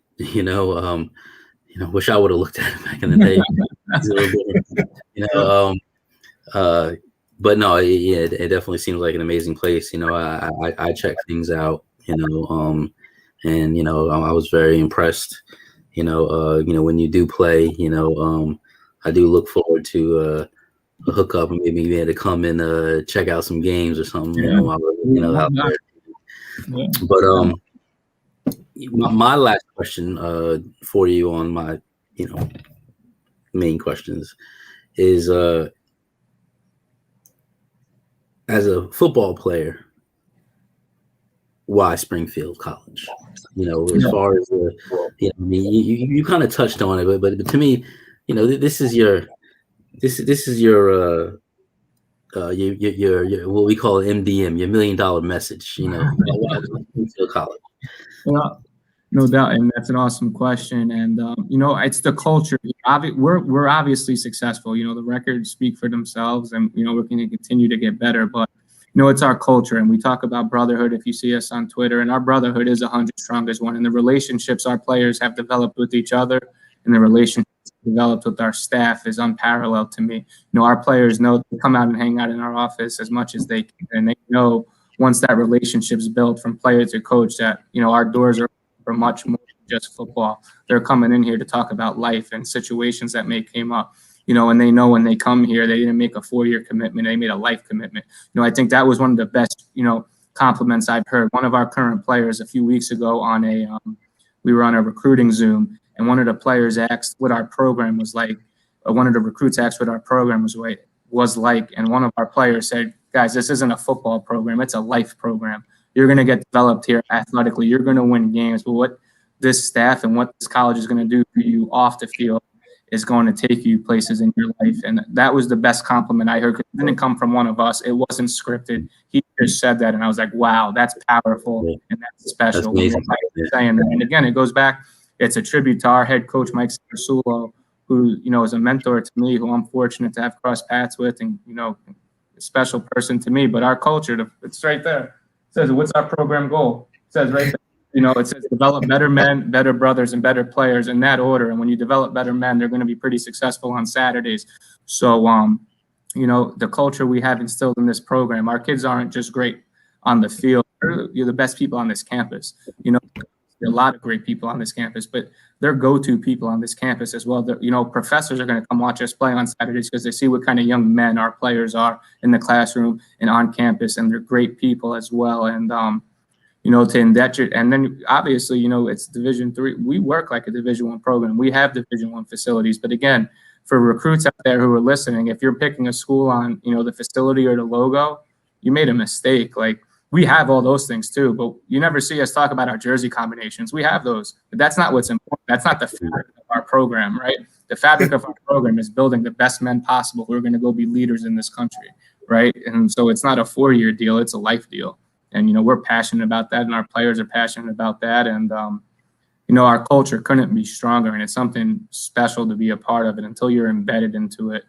Wish I would have looked at it back in the day. But no, it definitely seems like an amazing place. I check things out, and I was very impressed. When you do play, I do look forward to a hookup and maybe be able to come and check out some games or something. Out there. Yeah. But my last question for you on my main questions is as a football player, why Springfield College. As far as I mean, you kind of touched on it, but to me, this is your your what we call MDM, your $1 million message. Why Springfield College? Well, no doubt, and that's an awesome question. And it's the culture. We're obviously successful. The records speak for themselves, and we're going to continue to get better. But it's our culture, and we talk about brotherhood. If you see us on Twitter, and our brotherhood is 100 strong as one. And the relationships our players have developed with each other, and the relationships developed with our staff is unparalleled to me. Our players know they come out and hang out in our office as much as they can, and they know once that relationship's built from player to coach that our doors are for much more than just football. They're coming in here to talk about life and situations that may came up, and they know when they come here, they didn't make a 4-year commitment. They made a life commitment. I think that was one of the best, compliments I've heard. One of our current players a few weeks ago we were on a recruiting Zoom, and one of the players asked what our program was like. One of the recruits asked what our program was like. And one of our players said, guys, this isn't a football program. It's a life program. You're going to get developed here athletically. You're going to win games. But what this staff and what this college is going to do for you off the field is going to take you places in your life. And that was the best compliment I heard, because it didn't come from one of us. It wasn't scripted. He just said that, and I was like, wow, that's powerful and that's special. That's saying that. And again, it goes back. It's a tribute to our head coach, Mike Sarasulo, who, is a mentor to me, who I'm fortunate to have crossed paths with, and, a special person to me. But our culture, it's right there. It says, what's our program goal? It says right there, it says develop better men, better brothers, and better players in that order. And when you develop better men, they're going to be pretty successful on Saturdays. So, the culture we have instilled in this program, our kids aren't just great on the field. You're the best people on this campus. There are a lot of great people on this campus, but they're go-to people on this campus as well. Professors are going to come watch us play on Saturdays because they see what kind of young men our players are in the classroom and on campus, and they're great people as well. And, to indenture, and then obviously, it's Division III. We work like a Division I program. We have Division I facilities, but again, for recruits out there who are listening, if you're picking a school on, the facility or the logo, you made a mistake. Like, we have all those things too, but you never see us talk about our jersey combinations. We have those, but that's not what's important. That's not the fabric of our program, right? The fabric of our program is building the best men possible who are going to go be leaders in this country, right? And so it's not a 4-year deal, it's a life deal. And, we're passionate about that, and our players are passionate about that. And, our culture couldn't be stronger, and it's something special to be a part of it. Until you're embedded into it,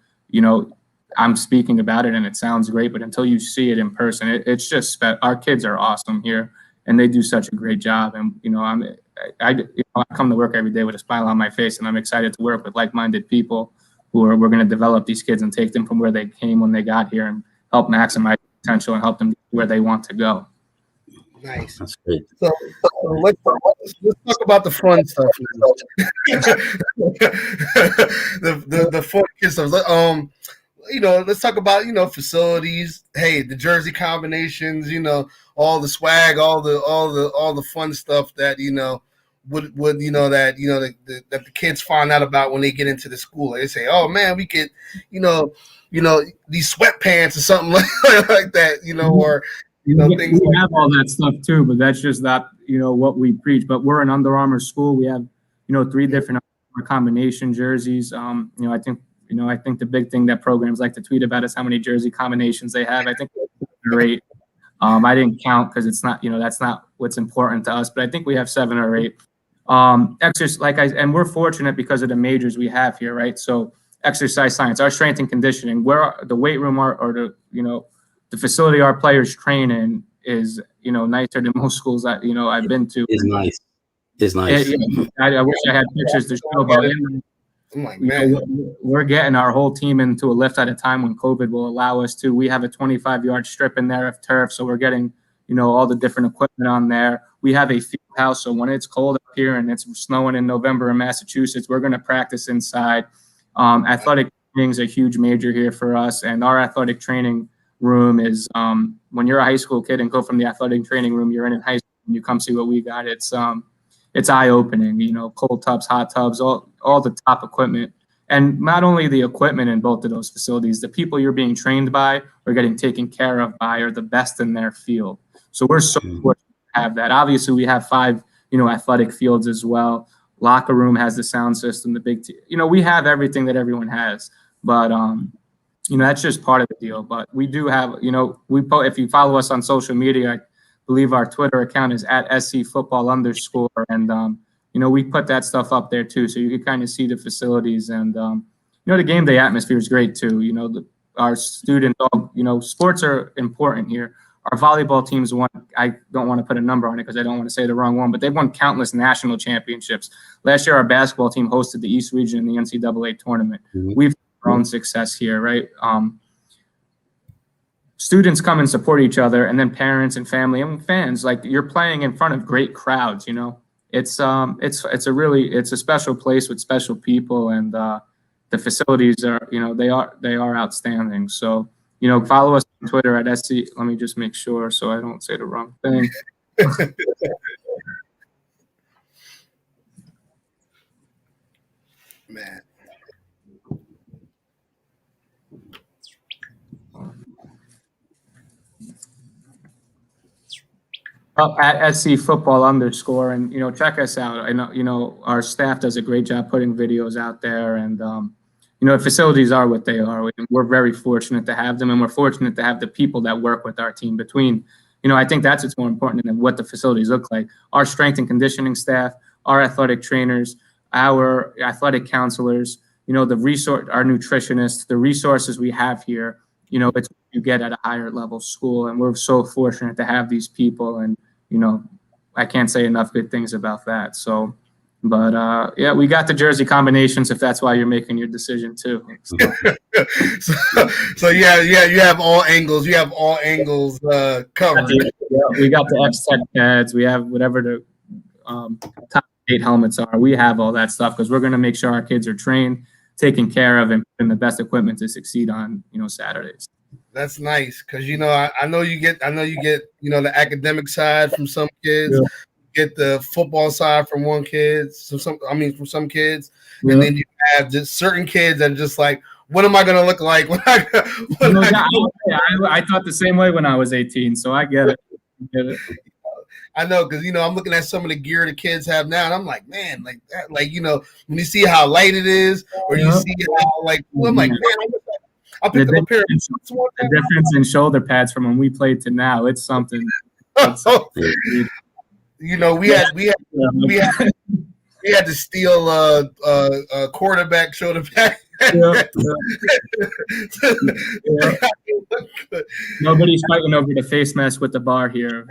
I'm speaking about it and it sounds great, but until you see it in person, it's just our kids are awesome here, and they do such a great job. And I come to work every day with a smile on my face, and I'm excited to work with like-minded people we're going to develop these kids and take them from where they came when they got here and help maximize potential and help them get where they want to go. Nice. That's great. So let's talk about the fun stuff. the fun stuff. Let's talk about facilities. Hey, the jersey combinations. All the swag, all the fun stuff that that the kids find out about when they get into the school. They say, "Oh man, we get these sweatpants or something like that." Or things. We have all that stuff too, but that's just not what we preach. But we're an Under Armour school. We have 3 different combination jerseys. I think the big thing that programs like to tweet about is how many jersey combinations they have. I think they're great. I didn't count because it's not, that's not what's important to us, but I think we have 7 or 8. Exercise, and we're fortunate because of the majors we have here, right? So exercise science, our strength and conditioning, where the weight room or the facility our players train in is, nicer than most schools that, I've been to. It's nice. It's nice. I wish I had pictures to show, but I'm like, man, we're getting our whole team into a lift at a time when COVID will allow us to. We have a 25-yard strip in there of turf, so we're getting, all the different equipment on there. We have a field house, so when it's cold up here and it's snowing in November in Massachusetts, we're going to practice inside. Athletic training is a huge major here for us, and our athletic training room is when you're a high school kid and go from the athletic training room you're in high school and you come see what we got. It's eye-opening, cold tubs, hot tubs, all the top equipment. And not only the equipment in both of those facilities, the people you're being trained by or getting taken care of by are the best in their field. So we're so fortunate to have that. Obviously, we have 5, athletic fields as well. Locker room has the sound system, the big, we have everything that everyone has, but that's just part of the deal. But we do have, if you follow us on social media, I believe our Twitter account is at @scfootball_, and we put that stuff up there too, so you can kind of see the facilities, and the game day atmosphere is great too. Our students, sports are important here. Our volleyball teams won. I don't want to put a number on it because I don't want to say the wrong one, but they've won countless national championships. Last year, our basketball team hosted the East Region in the NCAA tournament. We've had our own success here, right? Students come and support each other, and then parents and family and fans. Like, you're playing in front of great crowds. It's a special place with special people, and the facilities are they are outstanding. So. Follow us on Twitter at SC. Let me just make sure so I don't say the wrong thing. Man. At SC Football _, and check us out. I know our staff does a great job putting videos out there, and facilities are what they are. We're very fortunate to have them, and we're fortunate to have the people that work with our team between, I think that's what's more important than what the facilities look like. Our strength and conditioning staff, our athletic trainers, our athletic counselors, our nutritionists, the resources we have here, it's what you get at a higher level school. And we're so fortunate to have these people, and, I can't say enough good things about that. So, but yeah, we got the jersey combinations if that's why you're making your decision too. So yeah, you have all angles. You have all angles covered. Yeah, we got the X-Tech pads. We have whatever the top 8 helmets are. We have all that stuff because we're going to make sure our kids are trained, taken care of, and the best equipment to succeed on Saturdays. That's nice because I know you get the academic side from some kids. Yeah. Get the football side from from some kids, and then you have just certain kids that are just like, what am I going to look like when I thought the same way when I was 18, so I get it. I know, because I'm looking at some of the gear the kids have now, and I'm like, man, like that, when you see how light it is, or you see how I'm like, man, I'll pick up a pair. The difference in shoulder pads from when we played to now, it's something. We had to steal a quarterback shoulder pad. Nobody's fighting over the face mask with the bar here.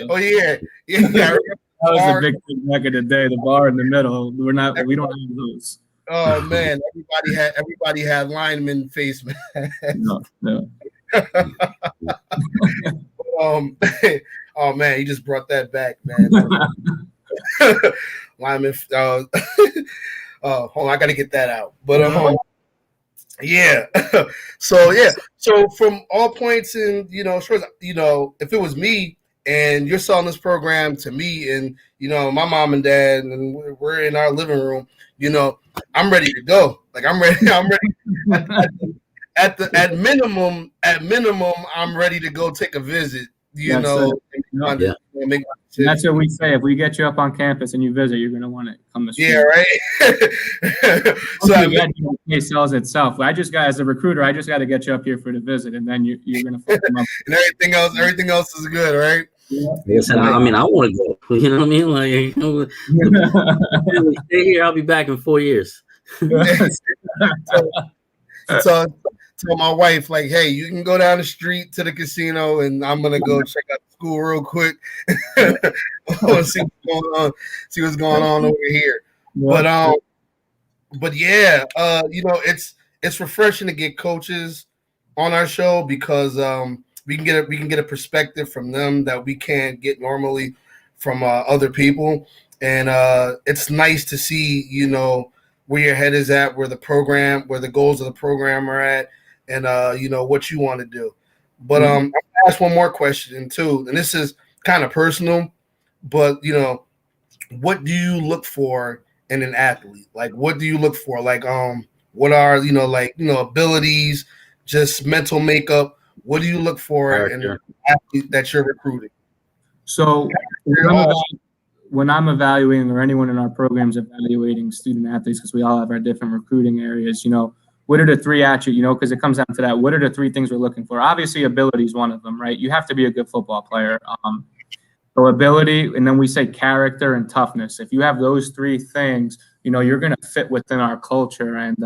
Oh yeah. That was a big thing back in the day. The bar in the middle. We don't have those. Oh man, everybody had lineman face mask. No. Oh man, you just brought that back, man. Lineman. Hold on, I got to get that out. But yeah. So from all points, and if it was me and you're selling this program to me, and my mom and dad, and we're in our living room, I'm ready to go. Like I'm ready. At minimum, I'm ready to go take a visit. That's what we say. If we get you up on campus and you visit, you're going to want to come to school. Yeah, right. So it sells itself. As a recruiter, I just got to get you up here for the visit, and then you're going to fuck them up. And everything else is good, right? Yeah. I want to go. You know what I mean? Like, stay here. I'll be back in 4 years. So tell my wife, like, hey, you can go down the street to the casino, and I'm gonna go check out the school real quick. see what's going on over here. Yeah. But yeah, it's refreshing to get coaches on our show because we can get a perspective from them that we can't get normally from other people, and it's nice to see where your head is at, where the goals of the program are at, and what you want to do. But I'm gonna ask one more question too, and this is kind of personal, but what do you look for in an athlete? Like, what do you look for? Like, what are abilities, just mental makeup? What do you look for in an athlete that you're recruiting? So when I'm evaluating, or anyone in our programs evaluating student athletes, because we all have our different recruiting areas, what are the three attributes, because it comes down to that. What are the three things we're looking for? Obviously, ability is one of them, right? You have to be a good football player. So ability, and then we say character and toughness. If you have those three things, you're going to fit within our culture. And,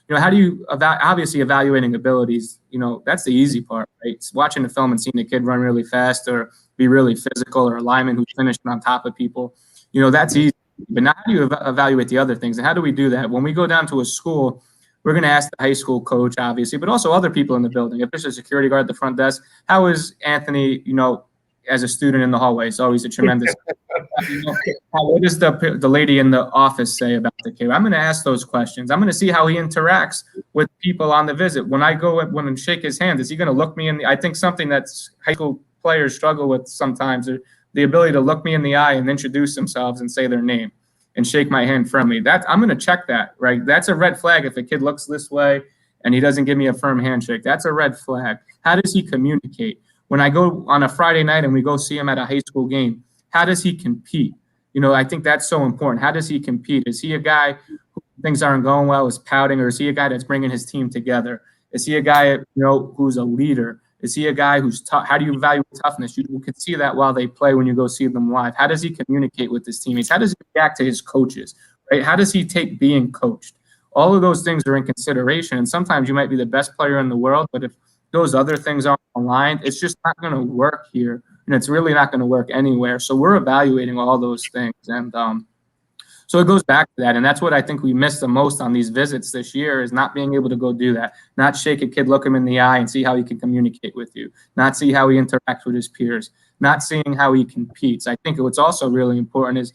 how do you obviously evaluating abilities, that's the easy part, right? It's watching the film and seeing the kid run really fast or be really physical, or a lineman who's finishing on top of people. That's easy. But now how do you evaluate the other things? And how do we do that? When we go down to a school, we're going to ask the high school coach, obviously, but also other people in the building. If there's a security guard at the front desk, how is Anthony, as a student in the hallway? It's always a tremendous. What does the lady in the office say about the kid? I'm going to ask those questions. I'm going to see how he interacts with people on the visit. When I go and shake his hand, is he going to look me in the? I think something that's high school players struggle with sometimes, the ability to look me in the eye and introduce themselves and say their name and shake my hand friendly. I'm going to check that, right? That's a red flag if a kid looks this way and he doesn't give me a firm handshake. That's a red flag. How does he communicate? When I go on a Friday night and we go see him at a high school game, how does he compete? I think that's so important. How does he compete? Is he a guy who things aren't going well, is pouting, or is he a guy that's bringing his team together? Is he a guy, who's a leader? Is he a guy who's tough? How do you evaluate toughness? You can see that while they play when you go see them live. How does he communicate with his teammates? How does he react to his coaches, right? How does he take being coached? All of those things are in consideration. And sometimes you might be the best player in the world, but if those other things aren't aligned, it's just not going to work here. And it's really not going to work anywhere. So we're evaluating all those things. And so it goes back to that. And that's what I think we missed the most on these visits this year, is not being able to go do that. Not shake a kid, look him in the eye and see how he can communicate with you. Not see how he interacts with his peers. Not seeing how he competes. I think what's also really important is,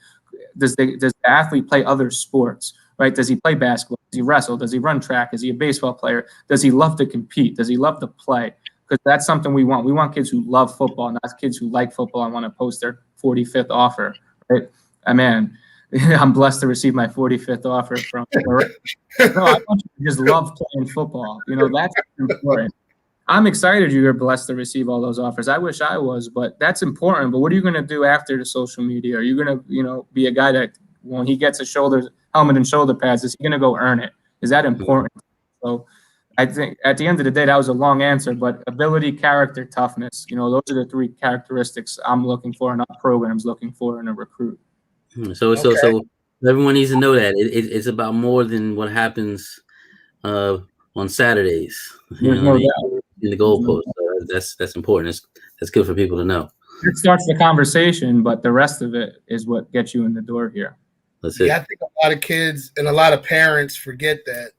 does the athlete play other sports, right? Does he play basketball? Does he wrestle? Does he run track? Is he a baseball player? Does he love to compete? Does he love to play? Because that's something we want. We want kids who love football, not kids who like football and want to post their 45th offer, right? I'm blessed to receive my 45th offer from. No, I want you to just love playing football. That's important. I'm excited you're blessed to receive all those offers. I wish I was, but that's important. But what are you going to do after the social media? Are you going to, be a guy that when he gets a helmet and shoulder pads, is he going to go earn it? Is that important? So I think at the end of the day, that was a long answer, but ability, character, toughness, those are the three characteristics I'm looking for and our program's looking for in a recruit. So everyone needs to know that it's about more than what happens on Saturdays. In the goalpost. That's important. That's good for people to know. It starts the conversation, but the rest of it is what gets you in the door here. That's it. Yeah, I think a lot of kids and a lot of parents forget that.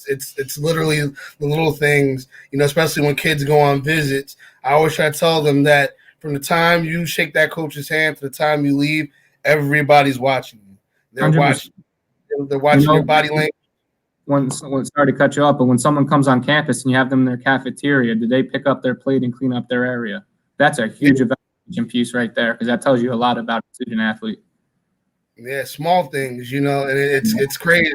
It's literally the little things, especially when kids go on visits. I always try to tell them that from the time you shake that coach's hand to the time you leave, everybody's watching you. They're 100%. watching your body language. Sorry to cut you off, but when someone comes on campus and you have them in their cafeteria, do they pick up their plate and clean up their area? That's a huge evaluation piece right there, because that tells you a lot about a student athlete. Yeah, small things, and it's crazy,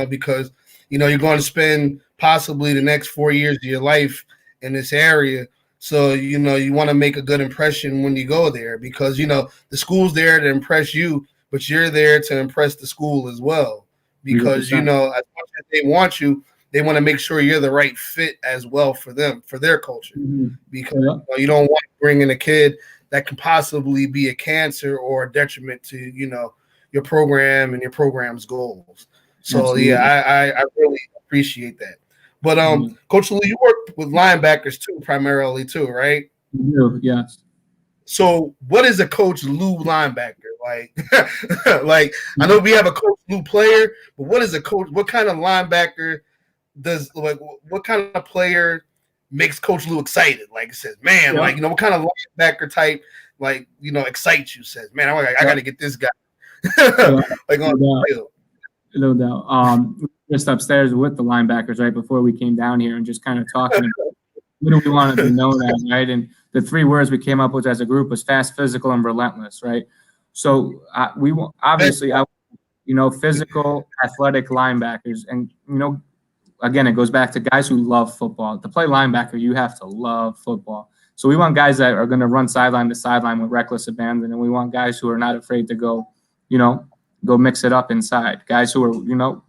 because you're going to spend possibly the next 4 years of your life in this area. So, you want to make a good impression when you go there, because, the school's there to impress you, but you're there to impress the school as well. Because, 100%. As much as they want you, they want to make sure you're the right fit as well for them, for their culture. Mm-hmm. Because you don't want to bring in a kid that can possibly be a cancer or a detriment to, your program and your program's goals. So, absolutely. Yeah, I really appreciate that. But Coach Lou, you work with linebackers too, primarily too, right? Yes. So what is a Coach Lou linebacker? Like I know we have a Coach Lou player, but what is a coach? What kind of linebacker what kind of player makes Coach Lou excited? Like it says, man, what kind of linebacker type, excites you? Says, man, I got to get this guy. On the field. No doubt. Just upstairs with the linebackers right before we came down here and just kind of talking about what do we want to be known as, right? And the three words we came up with as a group was fast, physical, and relentless, right? So we obviously, physical, athletic linebackers. And, again, it goes back to guys who love football. To play linebacker, you have to love football. So we want guys that are going to run sideline to sideline with reckless abandon, and we want guys who are not afraid to go mix it up inside. Guys who are,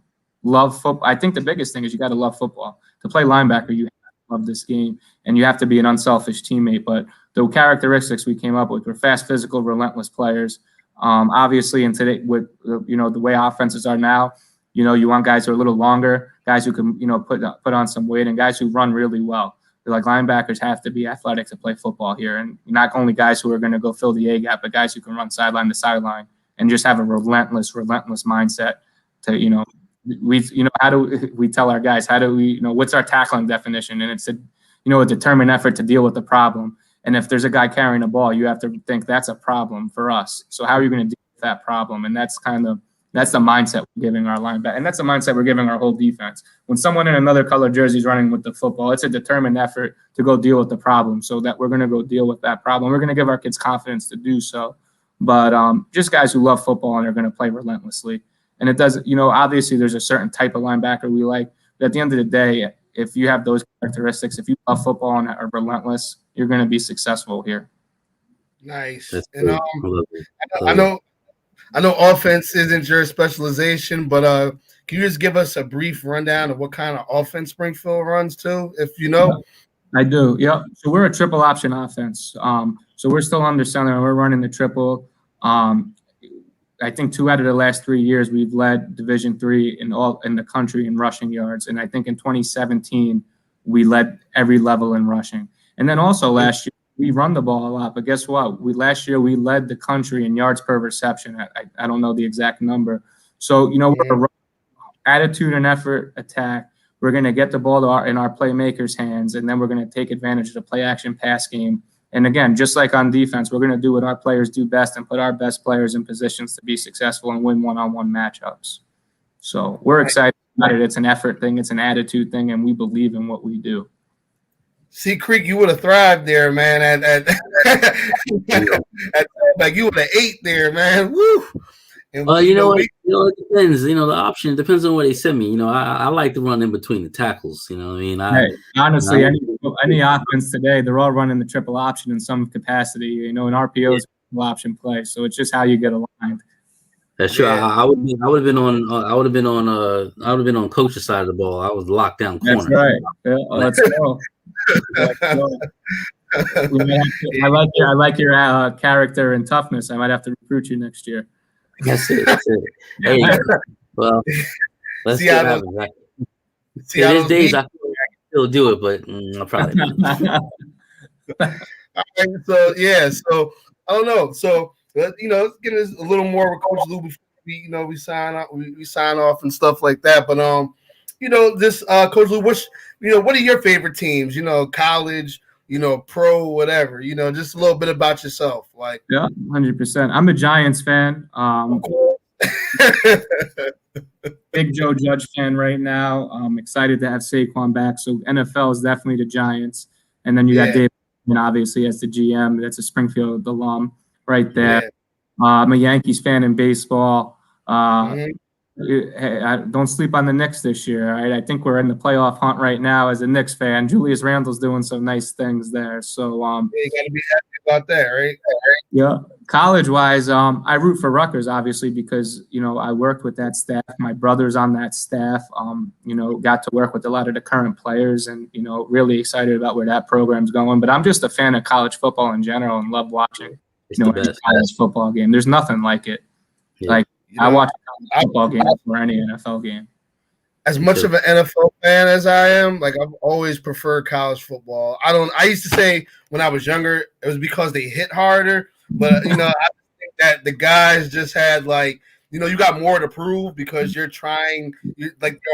love football. I think the biggest thing is you got to love football. To play linebacker, you have to love this game, and you have to be an unselfish teammate. But the characteristics we came up with were fast, physical, relentless players. Obviously, in today, with the way offenses are now, you want guys who are a little longer, guys who can put on some weight, and guys who run really well. Like linebackers have to be athletic to play football here, and not only guys who are going to go fill the A gap, but guys who can run sideline to sideline and just have a relentless mindset. To how do we tell our guys? How do we what's our tackling definition? And it's a determined effort to deal with the problem. And if there's a guy carrying a ball, you have to think that's a problem for us. So how are you going to deal with that problem? And that's the mindset we're giving our linebacker, and that's the mindset we're giving our whole defense. When someone in another color jersey is running with the football, it's a determined effort to go deal with the problem. So that we're going to go deal with that problem. We're going to give our kids confidence to do so. But just guys who love football and are going to play relentlessly. And it does, obviously there's a certain type of linebacker we like. But at the end of the day, if you have those characteristics, if you love football and are relentless, you're going to be successful here. Nice. And I know offense isn't your specialization, but can you just give us a brief rundown of what kind of offense Springfield runs too, if you know? I do. Yep. So we're a triple option offense. So we're still under center and we're running the triple. I think 2 out of the last 3 years we've led Division III in the country in rushing yards, and I think in 2017 we led every level in rushing. And then also last year we run the ball a lot, but guess what? Last year we led the country in yards per reception. I don't know the exact number. So we're a attitude and effort attack. We're going to get the ball in our playmakers' hands, and then we're going to take advantage of the play action pass game. And again, just like on defense, we're going to do what our players do best and put our best players in positions to be successful and win one-on-one matchups. So we're excited about it. It's an effort thing. It's an attitude thing, and we believe in what we do. See, Creek, you would have thrived there, man. At like you would have ate there, man. Woo! And well, it depends. The option depends on what they send me. I like to run in between the tackles. You know what I mean? Honestly, any offense today, they're all running the triple option in some capacity. In RPOs, triple option play. So it's just how you get aligned. That's true. Yeah. I would have been on coach's side of the ball. I was locked down corner. That's right. Yeah, let's go. I like your character and toughness. I might have to recruit you next year. That's it. Hey, well, let's see what happens. There's days I feel like I can still do it, but I'll probably not. All right, so I don't know. So let's get a little more with Coach Lou before we sign off. We sign off and stuff like that. But this Coach Lou, what are your favorite teams? College, pro, whatever. Just a little bit about yourself. Like 100%. I'm a Giants fan. Big Joe Judge fan right now. I'm excited to have Saquon back. So NFL is definitely the Giants, and then you got Dave, obviously as the GM. That's a Springfield alum right there. Yeah. I'm a Yankees fan in baseball. Don't sleep on the Knicks this year. Right? I think we're in the playoff hunt right now as a Knicks fan. Julius Randle's doing some nice things there. So you got to be happy about that, right? Yeah. College-wise, I root for Rutgers, obviously, because, I worked with that staff. My brother's on that staff, got to work with a lot of the current players and, really excited about where that program's going. But I'm just a fan of college football in general and love watching, any college football game. There's nothing like it. Yeah. I watch a football game before any NFL game. As much of an NFL fan as I am, I've always preferred college football. I used to say when I was younger, it was because they hit harder. But, I think that the guys just had, you got more to prove because your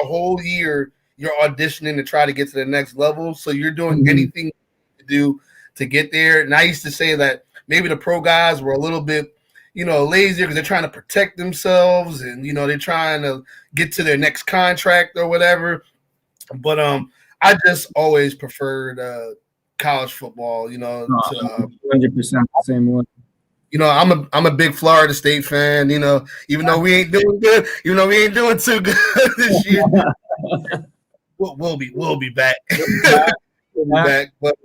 whole year, you're auditioning to try to get to the next level. So you're doing anything to do to get there. And I used to say that maybe the pro guys were a little bit, lazier because they're trying to protect themselves and, they're trying to get to their next contract or whatever. But I just always preferred college football, 100% the same way. I'm a big Florida State fan, even though we ain't doing good, even though we ain't doing too good this year. We'll be back. will be back, but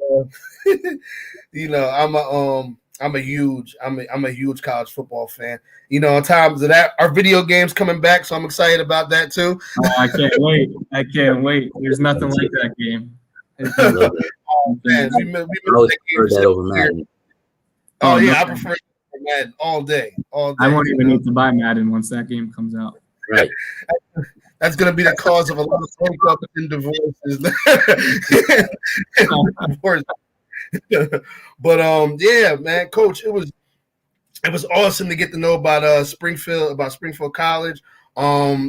I'm a huge college football fan. On times of that, our video games coming back, so I'm excited about that too. Oh, I can't wait! I can't wait. There's nothing like that game. Man, we missed that game that over Madden. Oh yeah, I prefer Madden all day. I won't even need to buy Madden once that game comes out. Right. That's going to be the cause of a lot of breakups and divorces. But yeah, man, Coach, it was awesome to get to know about Springfield College. About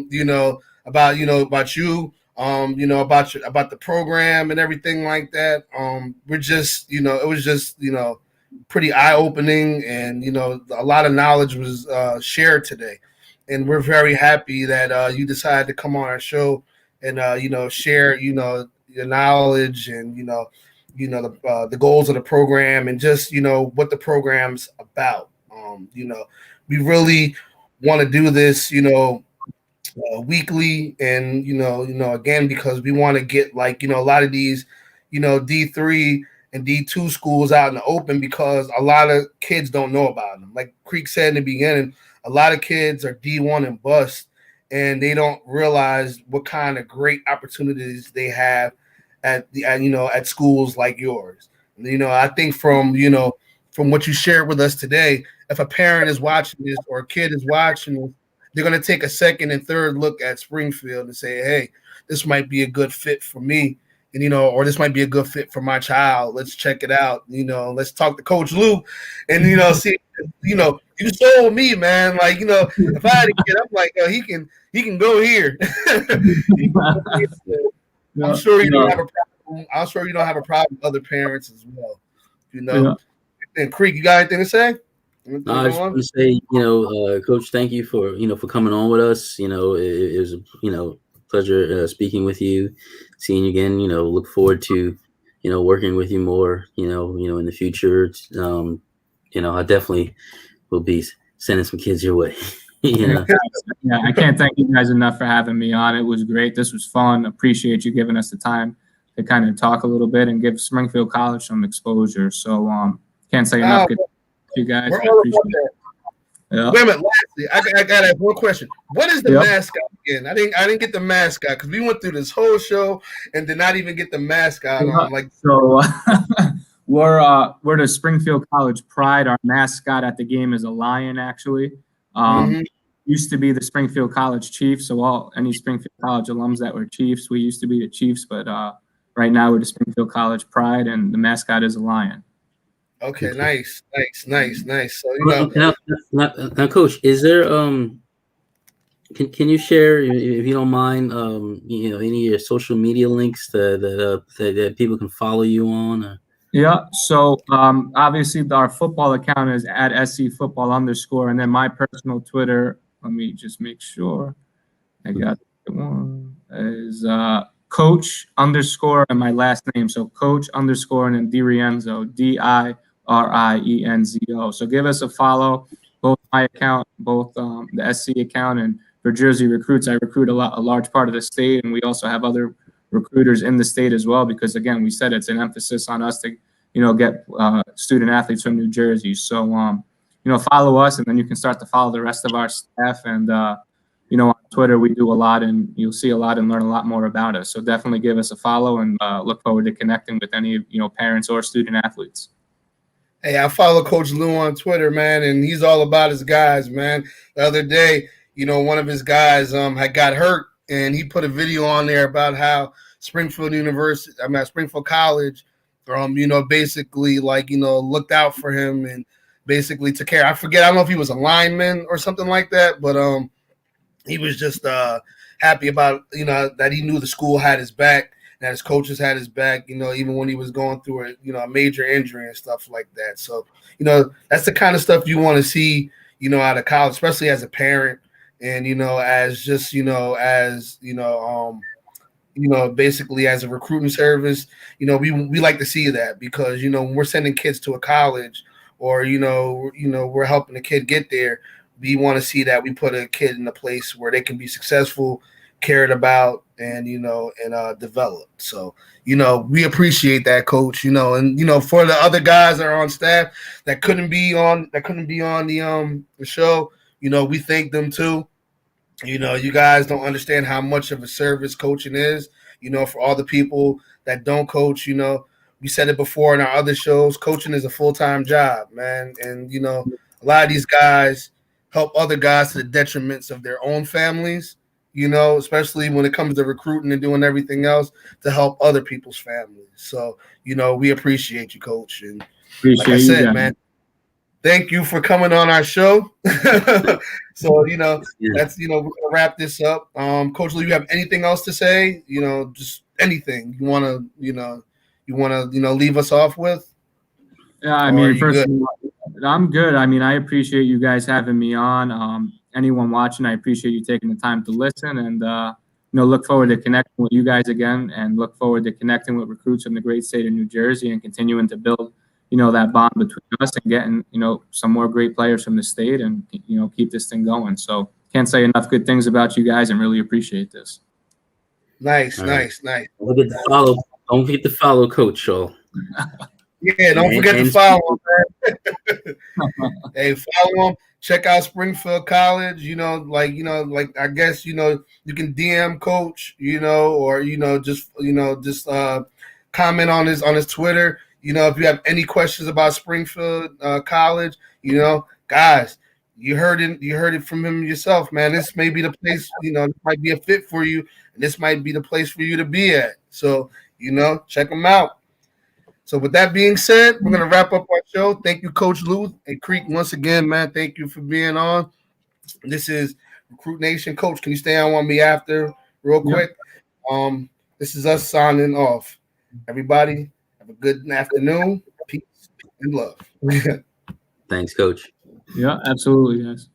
you, about the program and everything like that. We're just, it was just, pretty eye opening, and a lot of knowledge was shared today. And we're very happy that you decided to come on our show and share your knowledge and the goals of the program and just what the program's about. We really want to do this weekly, and again, because we want to get a lot of these D3 and D2 schools out in the open, because a lot of kids don't know about them. Like Creek said in the beginning, a lot of kids are D1 and bust, and they don't realize what kind of great opportunities they have at schools like yours. I think from what you shared with us today, if a parent is watching this or a kid is watching this, they're going to take a second and third look at Springfield and say, hey, this might be a good fit for me. And, or this might be a good fit for my child. Let's check it out. Let's talk to Coach Lou and, see, you sold me, man. Like, if I had a kid, I'm like, he can go here. I'm sure you don't have a problem. I'm sure you don't have a problem with other parents as well. Yeah. And Creek, you got anything to say? No, I just want to say, Coach, thank you for coming on with us. It was pleasure speaking with you, seeing you again. Look forward to working with you more. In the future. I definitely will be sending some kids your way. Yeah, I can't thank you guys enough for having me on. It was great. This was fun. Appreciate you giving us the time to kind of talk a little bit and give Springfield College some exposure. So can't say enough. Good you guys. We're all about that. Yeah. Wait a minute. Lastly, I got to have one question. What is the mascot again? I didn't get the mascot because we went through this whole show and did not even get the mascot on. So we're the Springfield College Pride. Our mascot at the game is a lion, actually. Used to be the Springfield College Chiefs. So any Springfield College alums that were Chiefs, we used to be the Chiefs, but right now we're the Springfield College Pride, and the mascot is a lion. Okay, nice. So now, Coach, is there can you share, if you don't mind, any of your social media links that people can follow you on? Or? Yeah. So obviously our football account is at @SCFootball_, and then my personal Twitter. Let me just make sure I got the one is Coach_ and my last name. So Coach_ and then DiRienzo, DiRienzo. So give us a follow, both my account, both the SC account, and for Jersey Recruits, I recruit a large part of the state, and we also have other recruiters in the state as well, because again, we said it's an emphasis on us to, get student athletes from New Jersey. So, follow us, and then you can start to follow the rest of our staff. And, on Twitter, we do a lot, and you'll see a lot and learn a lot more about us. So definitely give us a follow, and look forward to connecting with any, parents or student athletes. Hey, I follow Coach Lou on Twitter, man, and he's all about his guys, man. The other day, one of his guys had got hurt, and he put a video on there about how Springfield College, basically looked out for him and basically took care. I don't know if he was a lineman or something like that, but he was just happy about that he knew the school had his back, that his coaches had his back, even when he was going through a major injury and stuff like that. So that's the kind of stuff you want to see out of college, especially as a parent. And as just basically as a recruiting service, we like to see that, because when we're sending kids to a college, or we're helping a kid get there, we want to see that we put a kid in a place where they can be successful, cared about and developed. So we appreciate that, Coach. And for the other guys that are on staff that couldn't be on the show, we thank them too. You guys don't understand how much of a service coaching is. For all the people that don't coach, we said it before in our other shows. Coaching is a full-time job, man, and a lot of these guys help other guys to the detriments of their own families. Especially when it comes to recruiting and doing everything else to help other people's families. So, we appreciate you, Coach. And like I said, man, thank you for coming on our show. So, that's, we're going to wrap this up. Coach Lou, you have anything else to say? Just anything you want to, leave us off with? Yeah, I mean, first of all, I'm good. I mean, I appreciate you guys having me on. Anyone watching, I appreciate you taking the time to listen, and look forward to connecting with you guys again, and look forward to connecting with recruits from the great state of New Jersey and continuing to build, that bond between us and getting, some more great players from the state and, keep this thing going. So can't say enough good things about you guys and really appreciate this. Nice. Don't forget to follow Coach Shaw. Yeah, don't forget to follow him, man. Hey, follow him. Check out Springfield College. I guess you can DM Coach. Or just comment on his Twitter. If you have any questions about Springfield College, guys, you heard it from him yourself, man. This may be the place. This might be a fit for you, and this might be the place for you to be at. So check him out. So with that being said, we're going to wrap up our show. Thank you, Coach Lou and Creek, once again, man. Thank you for being on. This is Recruit Nation. Coach, can you stay on me after real quick? This is us signing off. Everybody, have a good afternoon. Peace and love. Thanks, Coach. Yeah, absolutely, guys.